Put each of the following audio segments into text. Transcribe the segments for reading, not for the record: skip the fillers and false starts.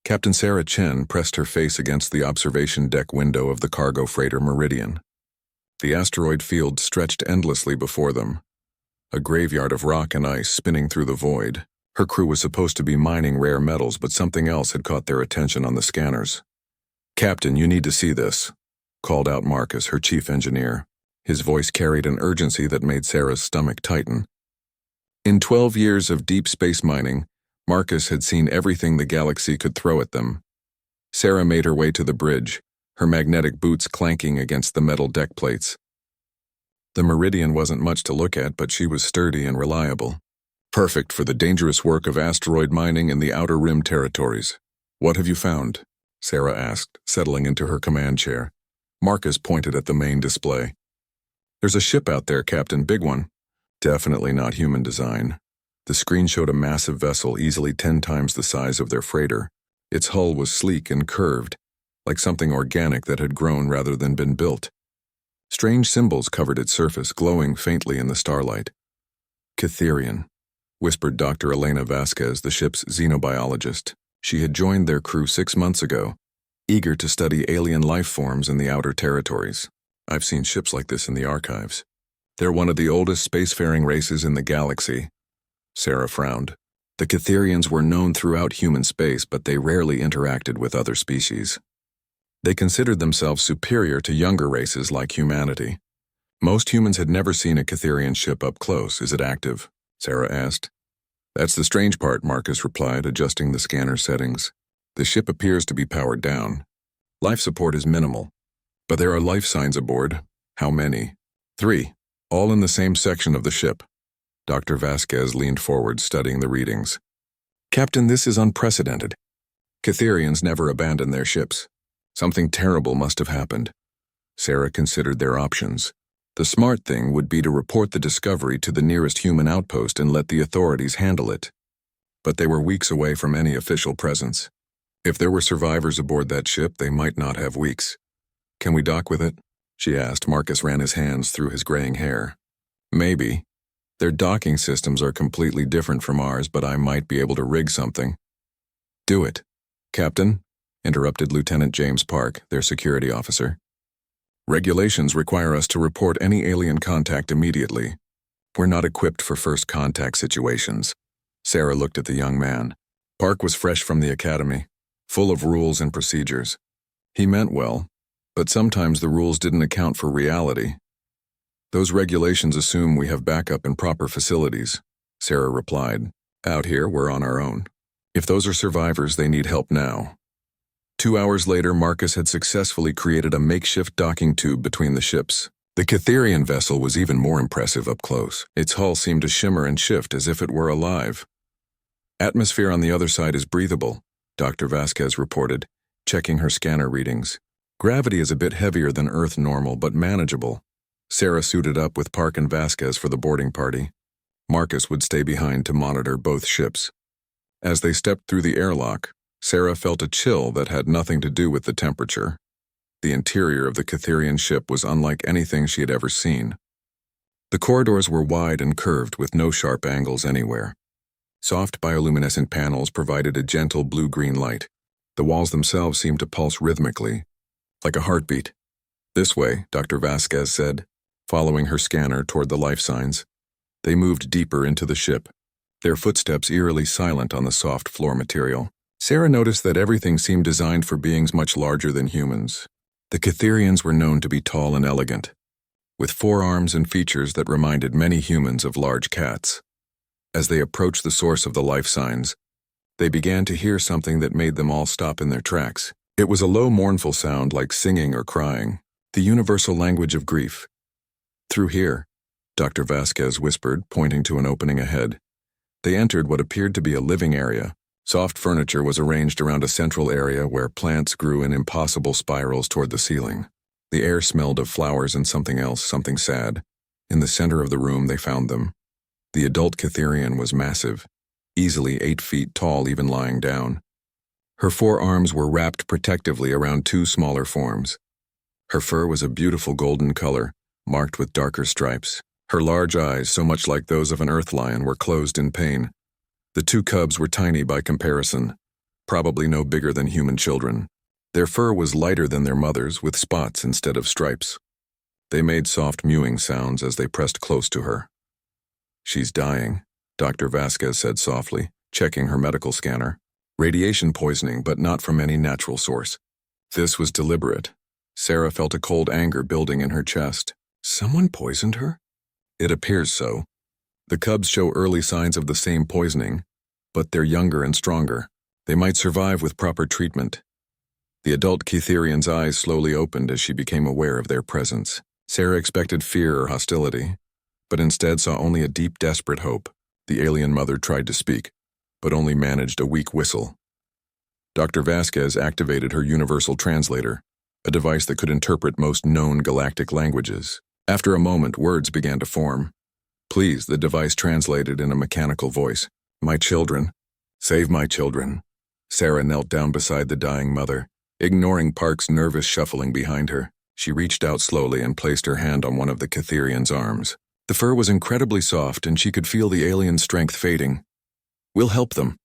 Captain Sarah Chen pressed her face against the observation deck window of the cargo freighter Meridian. The asteroid field stretched endlessly before them, a graveyard of rock and ice spinning through the void. Her crew was supposed to be mining rare metals, but something else had caught their attention on the scanners. "Captain, you need to see this," called out Marcus, her chief engineer. His voice carried an urgency that made Sarah's stomach tighten. In 12 years of deep space mining, Marcus had seen everything the galaxy could throw at them. Sarah made her way to the bridge, her magnetic boots clanking against the metal deck plates. The Meridian wasn't much to look at, but she was sturdy and reliable. Perfect for the dangerous work of asteroid mining in the Outer Rim territories. "What have you found?" Sarah asked, settling into her command chair. Marcus pointed at the main display. "There's a ship out there, Captain, big one. Definitely not human design." The screen showed a massive vessel easily 10 times the size of their freighter. Its hull was sleek and curved, like something organic that had grown rather than been built. Strange symbols covered its surface, glowing faintly in the starlight. "Catherian," whispered Dr. Elena Vasquez, the ship's xenobiologist. She had joined their crew 6 months ago, eager to study alien life forms in the outer territories. "I've seen ships like this in the archives. They're one of the oldest spacefaring races in the galaxy." Sarah frowned. The Catherians were known throughout human space, but they rarely interacted with other species. They considered themselves superior to younger races like humanity. Most humans had never seen a Catherian ship up close. "Is it active?" Sarah asked. "That's the strange part," Marcus replied, adjusting the scanner settings. "The ship appears to be powered down. Life support is minimal, but there are life signs aboard." "How many?" "3, all in the same section of the ship." Dr. Vasquez leaned forward, studying the readings. "Captain, this is unprecedented. Catherians never abandon their ships. Something terrible must have happened." Sarah considered their options. The smart thing would be to report the discovery to the nearest human outpost and let the authorities handle it. But they were weeks away from any official presence. If there were survivors aboard that ship, they might not have weeks. "Can we dock with it?" she asked. Marcus ran his hands through his graying hair. "Maybe. Their docking systems are completely different from ours, but I might be able to rig something." "Do it." "Captain," interrupted Lieutenant James Park, their security officer. "Regulations require us to report any alien contact immediately. We're not equipped for first contact situations." Sarah looked at the young man. Park was fresh from the academy, full of rules and procedures. He meant well, but sometimes the rules didn't account for reality. "Those regulations assume we have backup in proper facilities," Sarah replied. "Out here, we're on our own. If those are survivors, they need help now." 2 hours later, Marcus had successfully created a makeshift docking tube between the ships. The Catherian vessel was even more impressive up close. Its hull seemed to shimmer and shift as if it were alive. "Atmosphere on the other side is breathable," Dr. Vasquez reported, checking her scanner readings. "Gravity is a bit heavier than Earth normal, but manageable." Sarah suited up with Park and Vasquez for the boarding party. Marcus would stay behind to monitor both ships. As they stepped through the airlock, Sarah felt a chill that had nothing to do with the temperature. The interior of the Catherian ship was unlike anything she had ever seen. The corridors were wide and curved with no sharp angles anywhere. Soft bioluminescent panels provided a gentle blue-green light. The walls themselves seemed to pulse rhythmically, like a heartbeat. "This way," Dr. Vasquez said, following her scanner toward the life signs. They moved deeper into the ship, their footsteps eerily silent on the soft floor material. Sarah noticed that everything seemed designed for beings much larger than humans. The Catherians were known to be tall and elegant, with forearms and features that reminded many humans of large cats. As they approached the source of the life signs, they began to hear something that made them all stop in their tracks. It was a low, mournful sound like singing or crying, the universal language of grief. "Through here," Dr. Vasquez whispered, pointing to an opening ahead. They entered what appeared to be a living area. Soft furniture was arranged around a central area where plants grew in impossible spirals toward the ceiling. The air smelled of flowers and something else, something sad. In the center of the room they found them. The adult Catherian was massive, easily 8 feet tall even lying down. Her forearms were wrapped protectively around 2 smaller forms. Her fur was a beautiful golden color, marked with darker stripes. Her large eyes, so much like those of an earth lion, were closed in pain. The 2 cubs were tiny by comparison, probably no bigger than human children. Their fur was lighter than their mother's, with spots instead of stripes. They made soft mewing sounds as they pressed close to her. "She's dying," Dr. Vasquez said softly, checking her medical scanner. "Radiation poisoning, but not from any natural source." This was deliberate. Sarah felt a cold anger building in her chest. Someone poisoned her? It appears so. The cubs show early signs of the same poisoning, but they're younger and stronger. They might survive with proper treatment. The adult Ketherian's eyes slowly opened as she became aware of their presence. Sarah expected fear or hostility, but instead saw only a deep, desperate hope. The alien mother tried to speak, but only managed a weak whistle. Dr. Vasquez activated her universal translator, a device that could interpret most known galactic languages. After a moment, words began to form. "Please," the device translated in a mechanical voice. "My children. Save my children." Sarah knelt down beside the dying mother, ignoring Park's nervous shuffling behind her. She reached out slowly and placed her hand on one of the Ketherian's arms. The fur was incredibly soft, and she could feel the alien strength fading. "We'll help them,"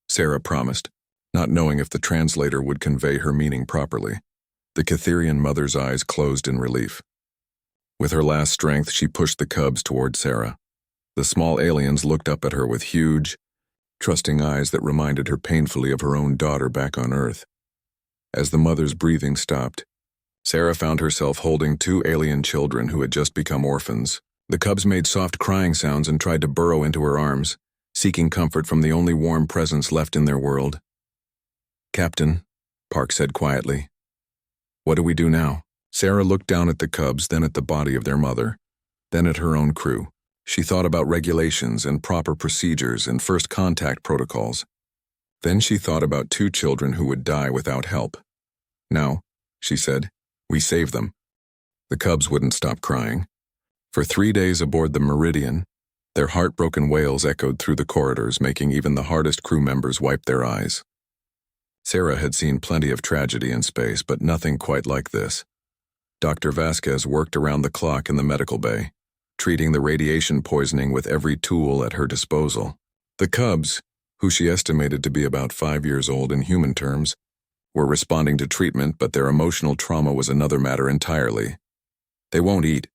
Sarah promised, not knowing if the translator would convey her meaning properly. The Ketherian mother's eyes closed in relief. With her last strength, she pushed the cubs toward Sarah. The small aliens looked up at her with huge, trusting eyes that reminded her painfully of her own daughter back on Earth. As the mother's breathing stopped, Sarah found herself holding two alien children who had just become orphans. The cubs made soft crying sounds and tried to burrow into her arms, seeking comfort from the only warm presence left in their world. "Captain," Park said quietly, "what do we do now?" Sarah looked down at the cubs, then at the body of their mother, then at her own crew. She thought about regulations and proper procedures and first contact protocols. Then she thought about two children who would die without help. "Now," she said, "we save them." The cubs wouldn't stop crying. For 3 days aboard the Meridian, their heartbroken wails echoed through the corridors, making even the hardest crew members wipe their eyes. Sarah had seen plenty of tragedy in space, but nothing quite like this. Dr. Vasquez worked around the clock in the medical bay, treating the radiation poisoning with every tool at her disposal. The cubs, who she estimated to be about 5 years old in human terms, were responding to treatment, but their emotional trauma was another matter entirely. "They won't eat,"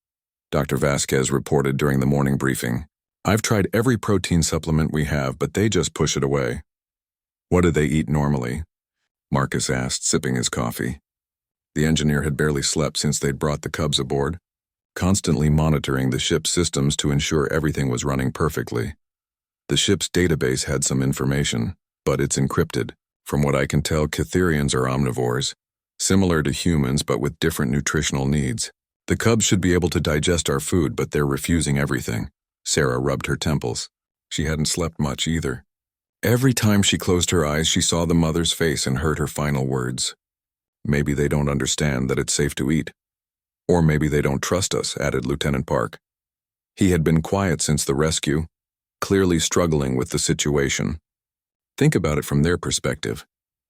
Dr. Vasquez reported during the morning briefing. "I've tried every protein supplement we have, but they just push it away." "What do they eat normally?" Marcus asked, sipping his coffee. The engineer had barely slept since they'd brought the cubs aboard, constantly monitoring the ship's systems to ensure everything was running perfectly. The ship's database had some information, but it's encrypted. From what I can tell, Ketherians are omnivores, similar to humans but with different nutritional needs. The cubs should be able to digest our food, but they're refusing everything. Sarah rubbed her temples. She hadn't slept much either. Every time she closed her eyes, she saw the mother's face and heard her final words. "Maybe they don't understand that it's safe to eat. Or maybe they don't trust us," added Lieutenant Park. He had been quiet since the rescue, clearly struggling with the situation. Think about it from their perspective.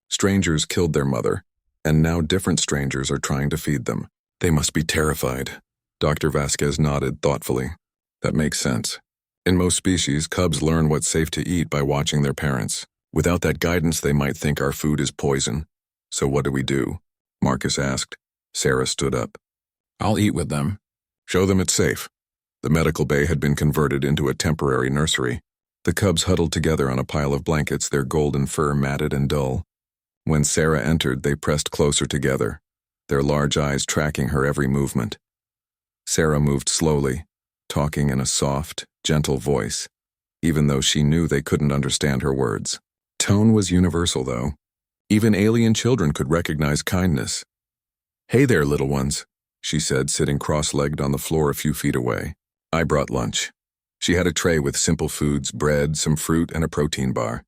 Strangers killed their mother, and now different strangers are trying to feed them. They must be terrified. Dr. Vasquez nodded thoughtfully. That makes sense. In most species, cubs learn what's safe to eat by watching their parents. Without that guidance, they might think our food is poison. "So what do we do?" Marcus asked. Sarah stood up. "I'll eat with them. Show them it's safe." The medical bay had been converted into a temporary nursery. The cubs huddled together on a pile of blankets, their golden fur matted and dull. When Sarah entered, they pressed closer together, their large eyes tracking her every movement. Sarah moved slowly, talking in a soft, gentle voice, even though she knew they couldn't understand her words. Tone was universal, though. Even alien children could recognize kindness. "Hey there, little ones," she said, sitting cross-legged on the floor a few feet away. "I brought lunch." She had a tray with simple foods, bread, some fruit, and a protein bar.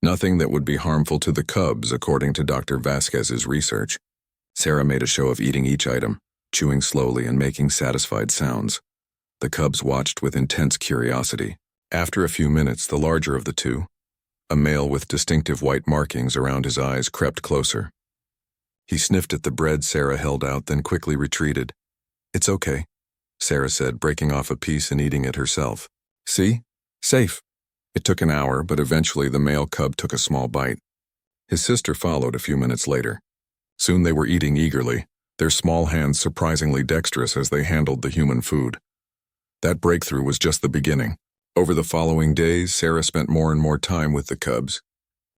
Nothing that would be harmful to the cubs, according to Dr. Vasquez's research. Sarah made a show of eating each item, chewing slowly and making satisfied sounds. The cubs watched with intense curiosity. After a few minutes, the larger of the two, a male with distinctive white markings around his eyes, crept closer. He sniffed at the bread Sarah held out, then quickly retreated. "It's okay," Sarah said, breaking off a piece and eating it herself. "See? Safe." It took an hour, but eventually the male cub took a small bite. His sister followed a few minutes later. Soon they were eating eagerly, their small hands surprisingly dexterous as they handled the human food. That breakthrough was just the beginning. Over the following days, Sarah spent more and more time with the cubs.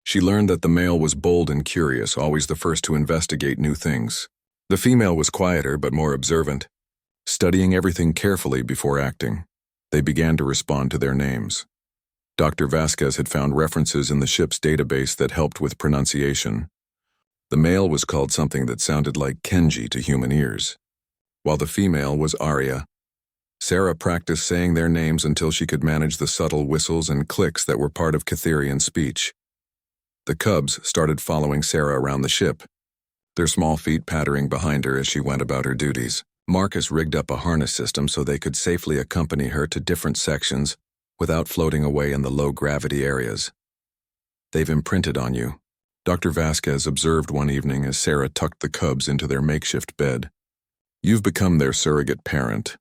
She learned that the male was bold and curious, always the first to investigate new things. The female was quieter but more observant, studying everything carefully before acting. They began to respond to their names. Dr. Vasquez had found references in the ship's database that helped with pronunciation. The male was called something that sounded like Kenji to human ears, while the female was Arya. Sarah practiced saying their names until she could manage the subtle whistles and clicks that were part of Catherian speech. The cubs started following Sarah around the ship, their small feet pattering behind her as she went about her duties. Marcus rigged up a harness system so they could safely accompany her to different sections without floating away in the low-gravity areas. "They've imprinted on you," Dr. Vasquez observed one evening as Sarah tucked the cubs into their makeshift bed. "You've become their surrogate parent."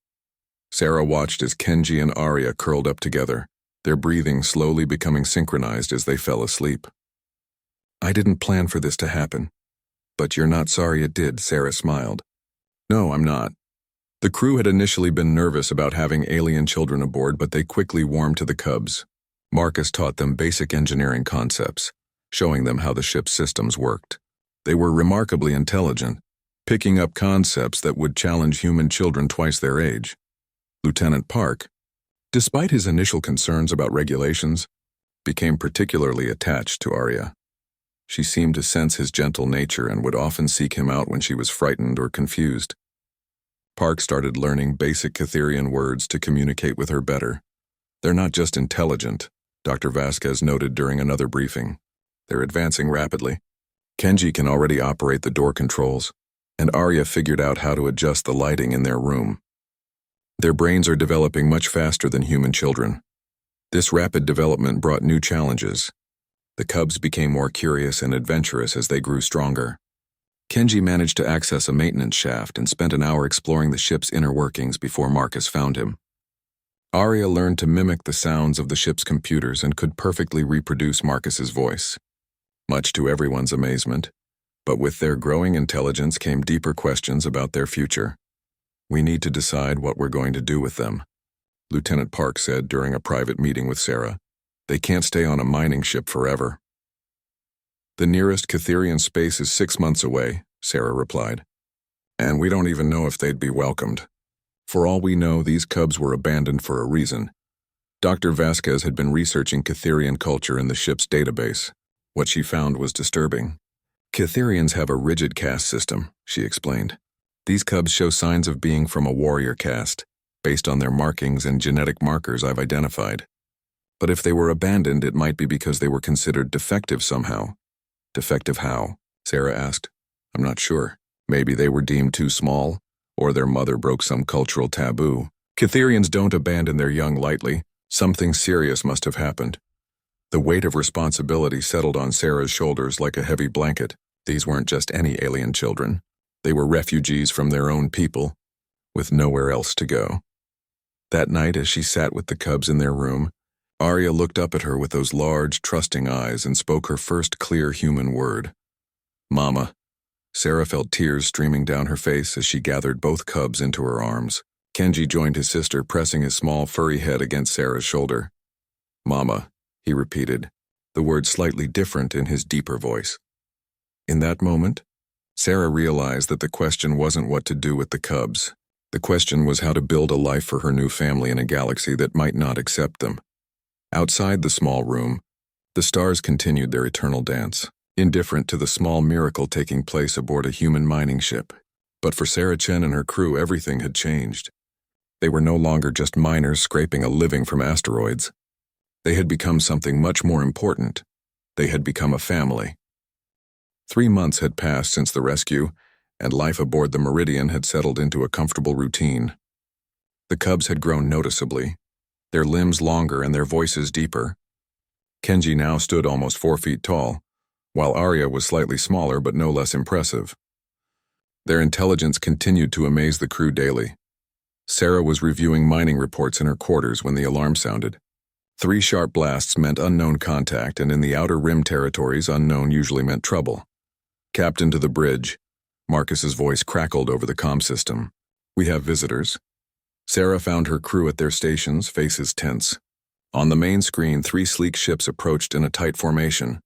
Sarah watched as Kenji and Arya curled up together, their breathing slowly becoming synchronized as they fell asleep. "I didn't plan for this to happen." "But you're not sorry it did," Sarah smiled. "No, I'm not." The crew had initially been nervous about having alien children aboard, but they quickly warmed to the cubs. Marcus taught them basic engineering concepts, showing them how the ship's systems worked. They were remarkably intelligent, picking up concepts that would challenge human children twice their age. Lieutenant Park, despite his initial concerns about regulations, became particularly attached to Arya. She seemed to sense his gentle nature and would often seek him out when she was frightened or confused. Park started learning basic Catherian words to communicate with her better. "They're not just intelligent," Dr. Vasquez noted during another briefing. "They're advancing rapidly. Kenji can already operate the door controls, and Arya figured out how to adjust the lighting in their room. Their brains are developing much faster than human children. This rapid development brought new challenges. The cubs became more curious and adventurous as they grew stronger. Kenji managed to access a maintenance shaft and spent an hour exploring the ship's inner workings before Marcus found him. Arya learned to mimic the sounds of the ship's computers and could perfectly reproduce Marcus's voice, much to everyone's amazement. But with their growing intelligence came deeper questions about their future. "We need to decide what we're going to do with them," Lieutenant Park said during a private meeting with Sarah. "They can't stay on a mining ship forever." "The nearest Catherian space is 6 months away," Sarah replied. "And we don't even know if they'd be welcomed. For all we know, these cubs were abandoned for a reason." Dr. Vasquez had been researching Catherian culture in the ship's database. What she found was disturbing. "Catherians have a rigid caste system," she explained. "These cubs show signs of being from a warrior caste, based on their markings and genetic markers I've identified. But if they were abandoned, it might be because they were considered defective somehow." "Defective how?" Sarah asked. "I'm not sure. Maybe they were deemed too small, or their mother broke some cultural taboo. Catherians don't abandon their young lightly. Something serious must have happened." The weight of responsibility settled on Sarah's shoulders like a heavy blanket. These weren't just any alien children. They were refugees from their own people, with nowhere else to go. That night, as she sat with the cubs in their room, Arya looked up at her with those large, trusting eyes and spoke her first clear human word. "Mama." Sarah felt tears streaming down her face as she gathered both cubs into her arms. Kenji joined his sister, pressing his small, furry head against Sarah's shoulder. "Mama," he repeated, the word slightly different in his deeper voice. In that moment, Sarah realized that the question wasn't what to do with the cubs. The question was how to build a life for her new family in a galaxy that might not accept them. Outside the small room, the stars continued their eternal dance, indifferent to the small miracle taking place aboard a human mining ship. But for Sarah Chen and her crew, everything had changed. They were no longer just miners scraping a living from asteroids. They had become something much more important. They had become a family. 3 months had passed since the rescue, and life aboard the Meridian had settled into a comfortable routine. The cubs had grown noticeably, their limbs longer and their voices deeper. Kenji now stood almost 4 feet tall, while Arya was slightly smaller but no less impressive. Their intelligence continued to amaze the crew daily. Sarah was reviewing mining reports in her quarters when the alarm sounded. 3 sharp blasts meant unknown contact, and in the outer rim territories, unknown usually meant trouble. Captain to the bridge. Marcus's voice crackled over the comm system. We have visitors. Sarah found her crew at their stations, faces tense. On the main screen, 3 sleek ships approached in a tight formation.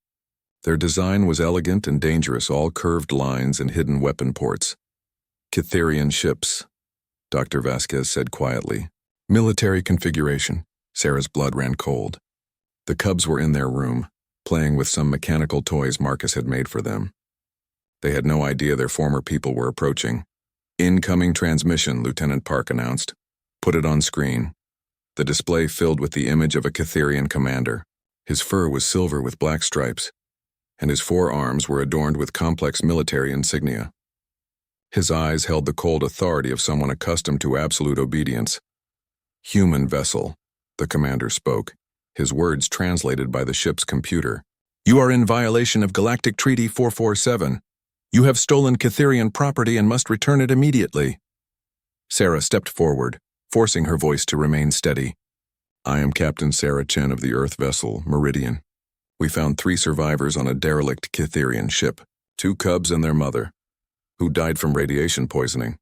Their design was elegant and dangerous, all curved lines and hidden weapon ports. Cytherian ships, Dr. Vasquez said quietly. Military configuration. Sarah's blood ran cold. The cubs were in their room, playing with some mechanical toys Marcus had made for them. They had no idea their former people were approaching. Incoming transmission, Lieutenant Park announced. Put it on screen. The display filled with the image of a Cytherian commander. His fur was silver with black stripes, and his 4 arms were adorned with complex military insignia. His eyes held the cold authority of someone accustomed to absolute obedience. Human vessel, the commander spoke, his words translated by the ship's computer. You are in violation of Galactic Treaty 447. You have stolen Cytherian property and must return it immediately. Sarah stepped forward, forcing her voice to remain steady. I am Captain Sarah Chen of the Earth vessel, Meridian. We found 3 survivors on a derelict Cytherian ship, 2 cubs and their mother, who died from radiation poisoning.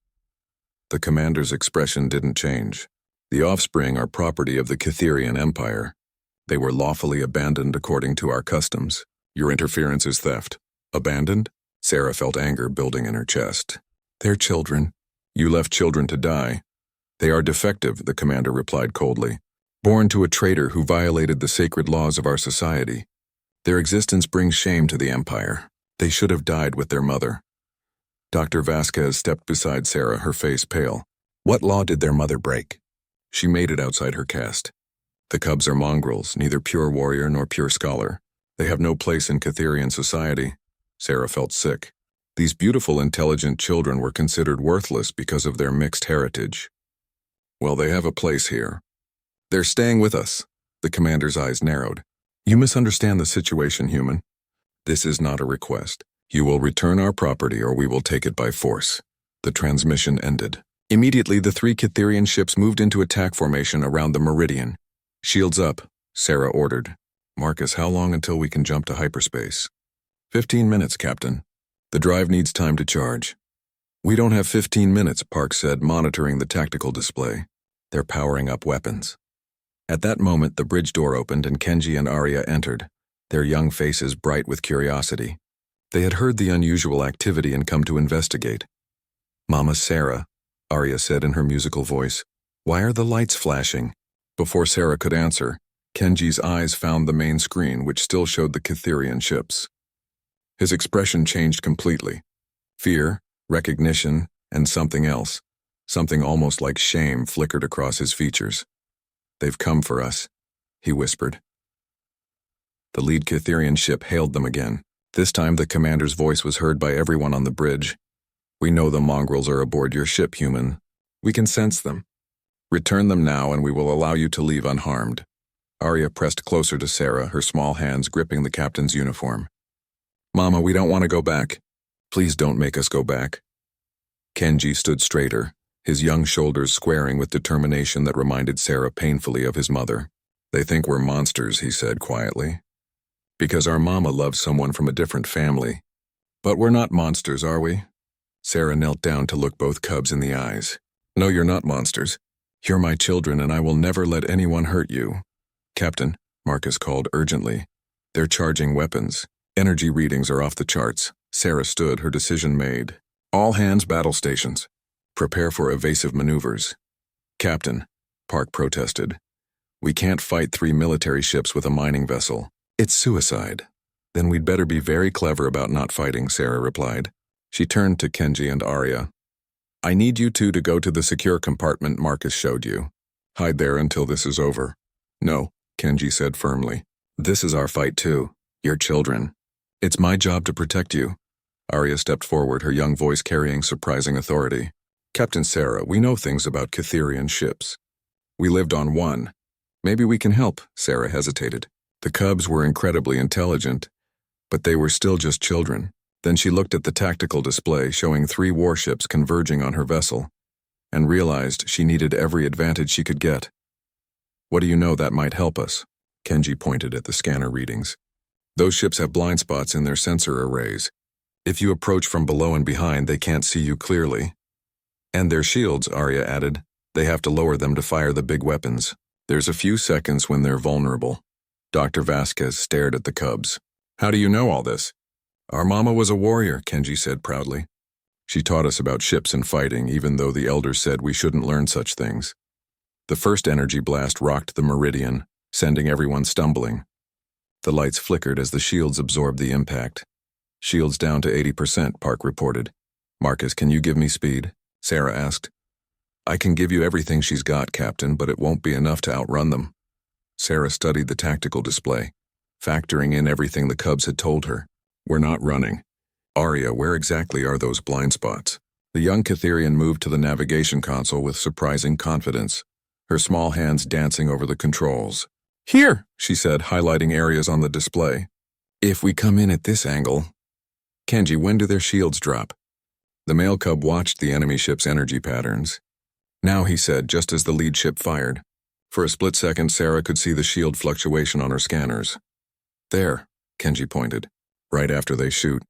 The commander's expression didn't change. The offspring are property of the Cytherian Empire. They were lawfully abandoned according to our customs. Your interference is theft. Abandoned? Sarah felt anger building in her chest. They're children. You left children to die. They are defective, the commander replied coldly. Born to a traitor who violated the sacred laws of our society. Their existence brings shame to the Empire. They should have died with their mother. Dr. Vasquez stepped beside Sarah, her face pale. What law did their mother break? She made it outside her caste. The cubs are mongrels, neither pure warrior nor pure scholar. They have no place in Cytherian society. Sarah felt sick. These beautiful, intelligent children were considered worthless because of their mixed heritage. Well, they have a place here. They're staying with us. The commander's eyes narrowed. You misunderstand the situation, human. This is not a request. You will return our property or we will take it by force. The transmission ended. Immediately, the 3 Cytherian ships moved into attack formation around the Meridian. Shields up, Sarah ordered. Marcus, how long until we can jump to hyperspace? 15 minutes, Captain. The drive needs time to charge. We don't have 15 minutes, Park said, monitoring the tactical display. They're powering up weapons. At that moment, the bridge door opened and Kenji and Arya entered, their young faces bright with curiosity. They had heard the unusual activity and come to investigate. Mama Sarah, Arya said in her musical voice, why are the lights flashing? Before Sarah could answer, Kenji's eyes found the main screen, which still showed the Cytherian ships. His expression changed completely. Fear, recognition, and something else, something almost like shame, flickered across his features. They've come for us, he whispered. The lead Cytherian ship hailed them again. This time the commander's voice was heard by everyone on the bridge. We know the mongrels are aboard your ship, human. We can sense them. Return them now and we will allow you to leave unharmed. Arya pressed closer to Sarah, her small hands gripping the captain's uniform. Mama, we don't want to go back. Please don't make us go back. Kenji stood straighter, his young shoulders squaring with determination that reminded Sarah painfully of his mother. They think we're monsters, he said quietly. Because our mama loves someone from a different family. But we're not monsters, are we? Sarah knelt down to look both cubs in the eyes. No, you're not monsters. You're my children and I will never let anyone hurt you. Captain, Marcus called urgently. They're charging weapons. Energy readings are off the charts. Sarah stood, her decision made. All hands battle stations. Prepare for evasive maneuvers. Captain, Park protested. We can't fight 3 military ships with a mining vessel. It's suicide. Then we'd better be very clever about not fighting, Sarah replied. She turned to Kenji and Arya. I need you 2 to go to the secure compartment Marcus showed you. Hide there until this is over. No, Kenji said firmly. This is our fight too. Your children. It's my job to protect you. Arya stepped forward, her young voice carrying surprising authority. Captain Sarah, we know things about Cytherian ships. We lived on one. Maybe we can help, Sarah hesitated. The cubs were incredibly intelligent, but they were still just children. Then she looked at the tactical display showing 3 warships converging on her vessel, and realized she needed every advantage she could get. What do you know that might help us? Kenji pointed at the scanner readings. Those ships have blind spots in their sensor arrays. If you approach from below and behind, they can't see you clearly. And their shields, Arya added. They have to lower them to fire the big weapons. There's a few seconds when they're vulnerable. Dr. Vasquez stared at the cubs. How do you know all this? Our mama was a warrior, Kenji said proudly. She taught us about ships and fighting, even though the elders said we shouldn't learn such things. The first energy blast rocked the Meridian, sending everyone stumbling. The lights flickered as the shields absorbed the impact. Shields down to 80%, Park reported. Marcus, can you give me speed? Sarah asked. I can give you everything she's got, Captain, but it won't be enough to outrun them. Sarah studied the tactical display, factoring in everything the cubs had told her. We're not running. Arya, where exactly are those blind spots? The young Catherian moved to the navigation console with surprising confidence, her small hands dancing over the controls. Here, she said, highlighting areas on the display. If we come in at this angle. Kenji, when do their shields drop? The male cub watched the enemy ship's energy patterns. Now, he said, just as the lead ship fired. For a split second, Sarah could see the shield fluctuation on her scanners. There, Kenji pointed. Right after they shoot.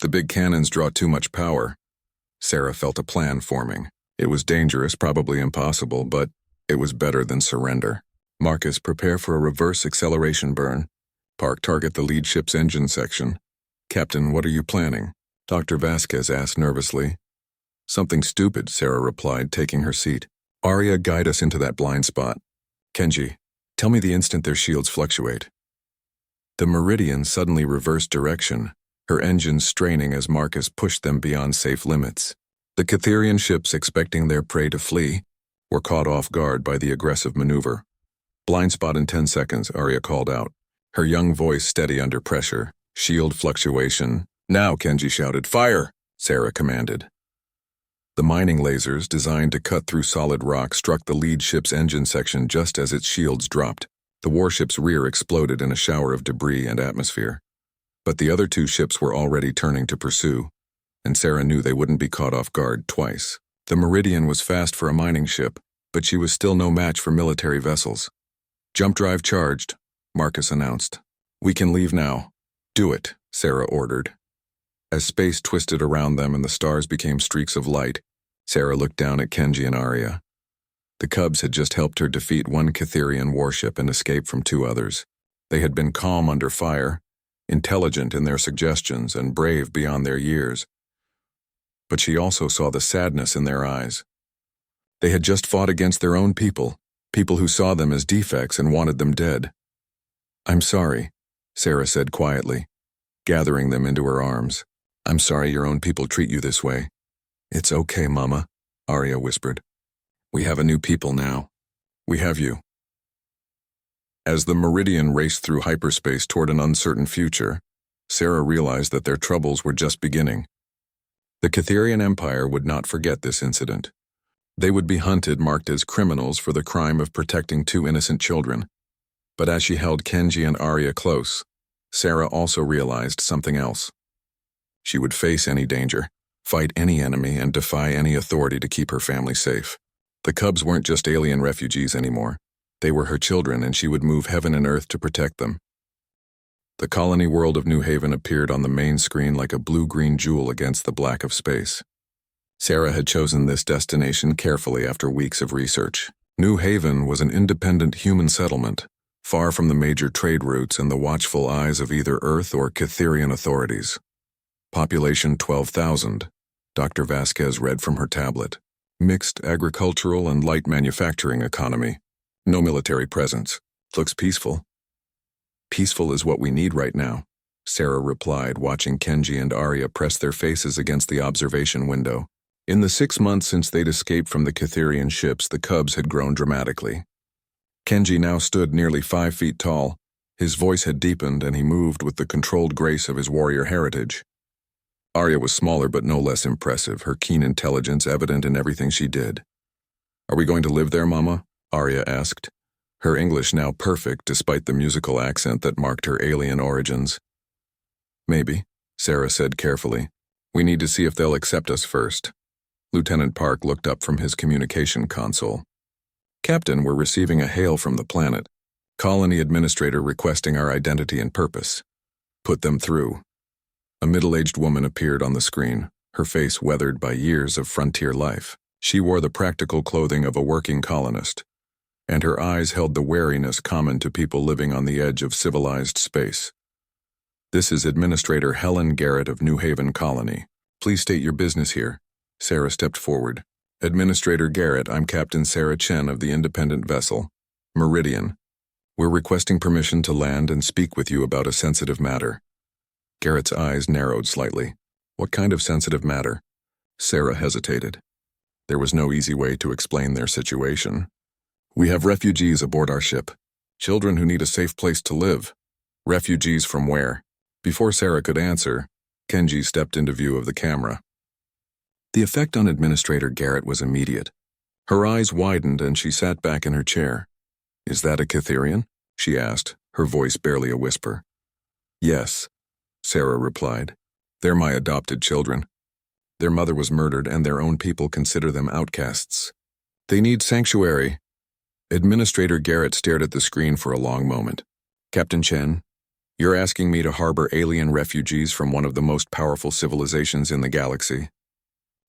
The big cannons draw too much power. Sarah felt a plan forming. It was dangerous, probably impossible, but it was better than surrender. Marcus, prepare for a reverse acceleration burn. Park, target the lead ship's engine section. Captain, what are you planning? Dr. Vasquez asked nervously. Something stupid, Sarah replied, taking her seat. Arya, guide us into that blind spot. Kenji, tell me the instant their shields fluctuate. The Meridian suddenly reversed direction, her engines straining as Marcus pushed them beyond safe limits. The Catherian ships, expecting their prey to flee, were caught off guard by the aggressive maneuver. Blind spot in 10 seconds, Arya called out, her young voice steady under pressure. Shield fluctuation. Now, Kenji shouted. Fire! Sarah commanded. The mining lasers, designed to cut through solid rock, struck the lead ship's engine section just as its shields dropped. The warship's rear exploded in a shower of debris and atmosphere. But the other two ships were already turning to pursue, and Sarah knew they wouldn't be caught off guard twice. The Meridian was fast for a mining ship, but she was still no match for military vessels. Jump drive charged, Marcus announced. We can leave now. Do it, Sarah ordered. As space twisted around them and the stars became streaks of light, Sarah looked down at Kenji and Arya. The cubs had just helped her defeat one Catherian warship and escape from two others. They had been calm under fire, intelligent in their suggestions, and brave beyond their years. But she also saw the sadness in their eyes. They had just fought against their own people who saw them as defects and wanted them dead. I'm sorry, Sarah said quietly, gathering them into her arms. I'm sorry your own people treat you this way. It's okay, Mama, Arya whispered. We have a new people now. We have you. As the Meridian raced through hyperspace toward an uncertain future, Sarah realized that their troubles were just beginning. The Catherian Empire would not forget this incident. They would be hunted, marked as criminals for the crime of protecting two innocent children. But as she held Kenji and Arya close, Sarah also realized something else. She would face any danger, fight any enemy, and defy any authority to keep her family safe. The cubs weren't just alien refugees anymore. They were her children, and she would move heaven and earth to protect them. The colony world of New Haven appeared on the main screen like a blue-green jewel against the black of space. Sarah had chosen this destination carefully after weeks of research. New Haven was an independent human settlement, far from the major trade routes and the watchful eyes of either Earth or Catherian authorities. Population 12,000, Dr. Vasquez read from her tablet. Mixed agricultural and light manufacturing economy. No military presence. Looks peaceful. Peaceful is what we need right now, Sarah replied, watching Kenji and Arya press their faces against the observation window. In the 6 months since they'd escaped from the Catherian ships, the cubs had grown dramatically. Kenji now stood nearly 5 feet tall. His voice had deepened, and he moved with the controlled grace of his warrior heritage. Arya was smaller but no less impressive, her keen intelligence evident in everything she did. Are we going to live there, Mama? Arya asked, her English now perfect despite the musical accent that marked her alien origins. Maybe, Sarah said carefully. We need to see if they'll accept us first. Lieutenant Park looked up from his communication console. Captain, we're receiving a hail from the planet. Colony administrator requesting our identity and purpose. Put them through. A middle-aged woman appeared on the screen, her face weathered by years of frontier life. She wore the practical clothing of a working colonist, and her eyes held the wariness common to people living on the edge of civilized space. This is Administrator Helen Garrett of New Haven Colony. Please state your business here. Sarah stepped forward. Administrator Garrett, I'm Captain Sarah Chen of the independent vessel, Meridian. We're requesting permission to land and speak with you about a sensitive matter. Garrett's eyes narrowed slightly. What kind of sensitive matter? Sarah hesitated. There was no easy way to explain their situation. We have refugees aboard our ship. Children who need a safe place to live. Refugees from where? Before Sarah could answer, Kenji stepped into view of the camera. The effect on Administrator Garrett was immediate. Her eyes widened and she sat back in her chair. Is that a Catherian? She asked, her voice barely a whisper. Yes, Sarah replied. They're my adopted children. Their mother was murdered and their own people consider them outcasts. They need sanctuary. Administrator Garrett stared at the screen for a long moment. Captain Chen, you're asking me to harbor alien refugees from one of the most powerful civilizations in the galaxy.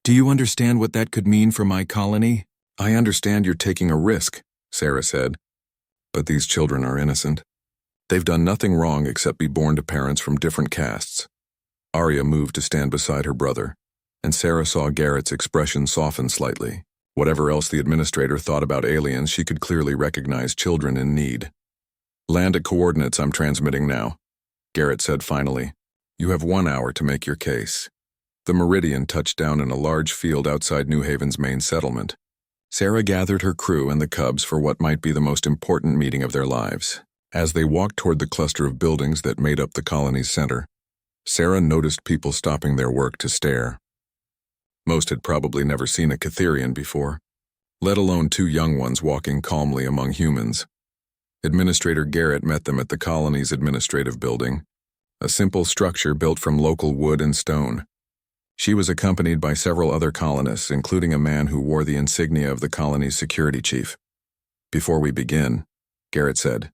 Do you understand what that could mean for my colony? I understand you're taking a risk, Sarah said. But these children are innocent. They've done nothing wrong except be born to parents from different castes. Arya moved to stand beside her brother, and Sarah saw Garrett's expression soften slightly. Whatever else the administrator thought about aliens, she could clearly recognize children in need. Land at coordinates I'm transmitting now, Garrett said finally. You have 1 hour to make your case. The Meridian touched down in a large field outside New Haven's main settlement. Sarah gathered her crew and the cubs for what might be the most important meeting of their lives. As they walked toward the cluster of buildings that made up the colony's center, Sarah noticed people stopping their work to stare. Most had probably never seen a Catherian before, let alone 2 young ones walking calmly among humans. Administrator Garrett met them at the colony's administrative building, a simple structure built from local wood and stone. She was accompanied by several other colonists, including a man who wore the insignia of the colony's security chief. Before we begin, Garrett said,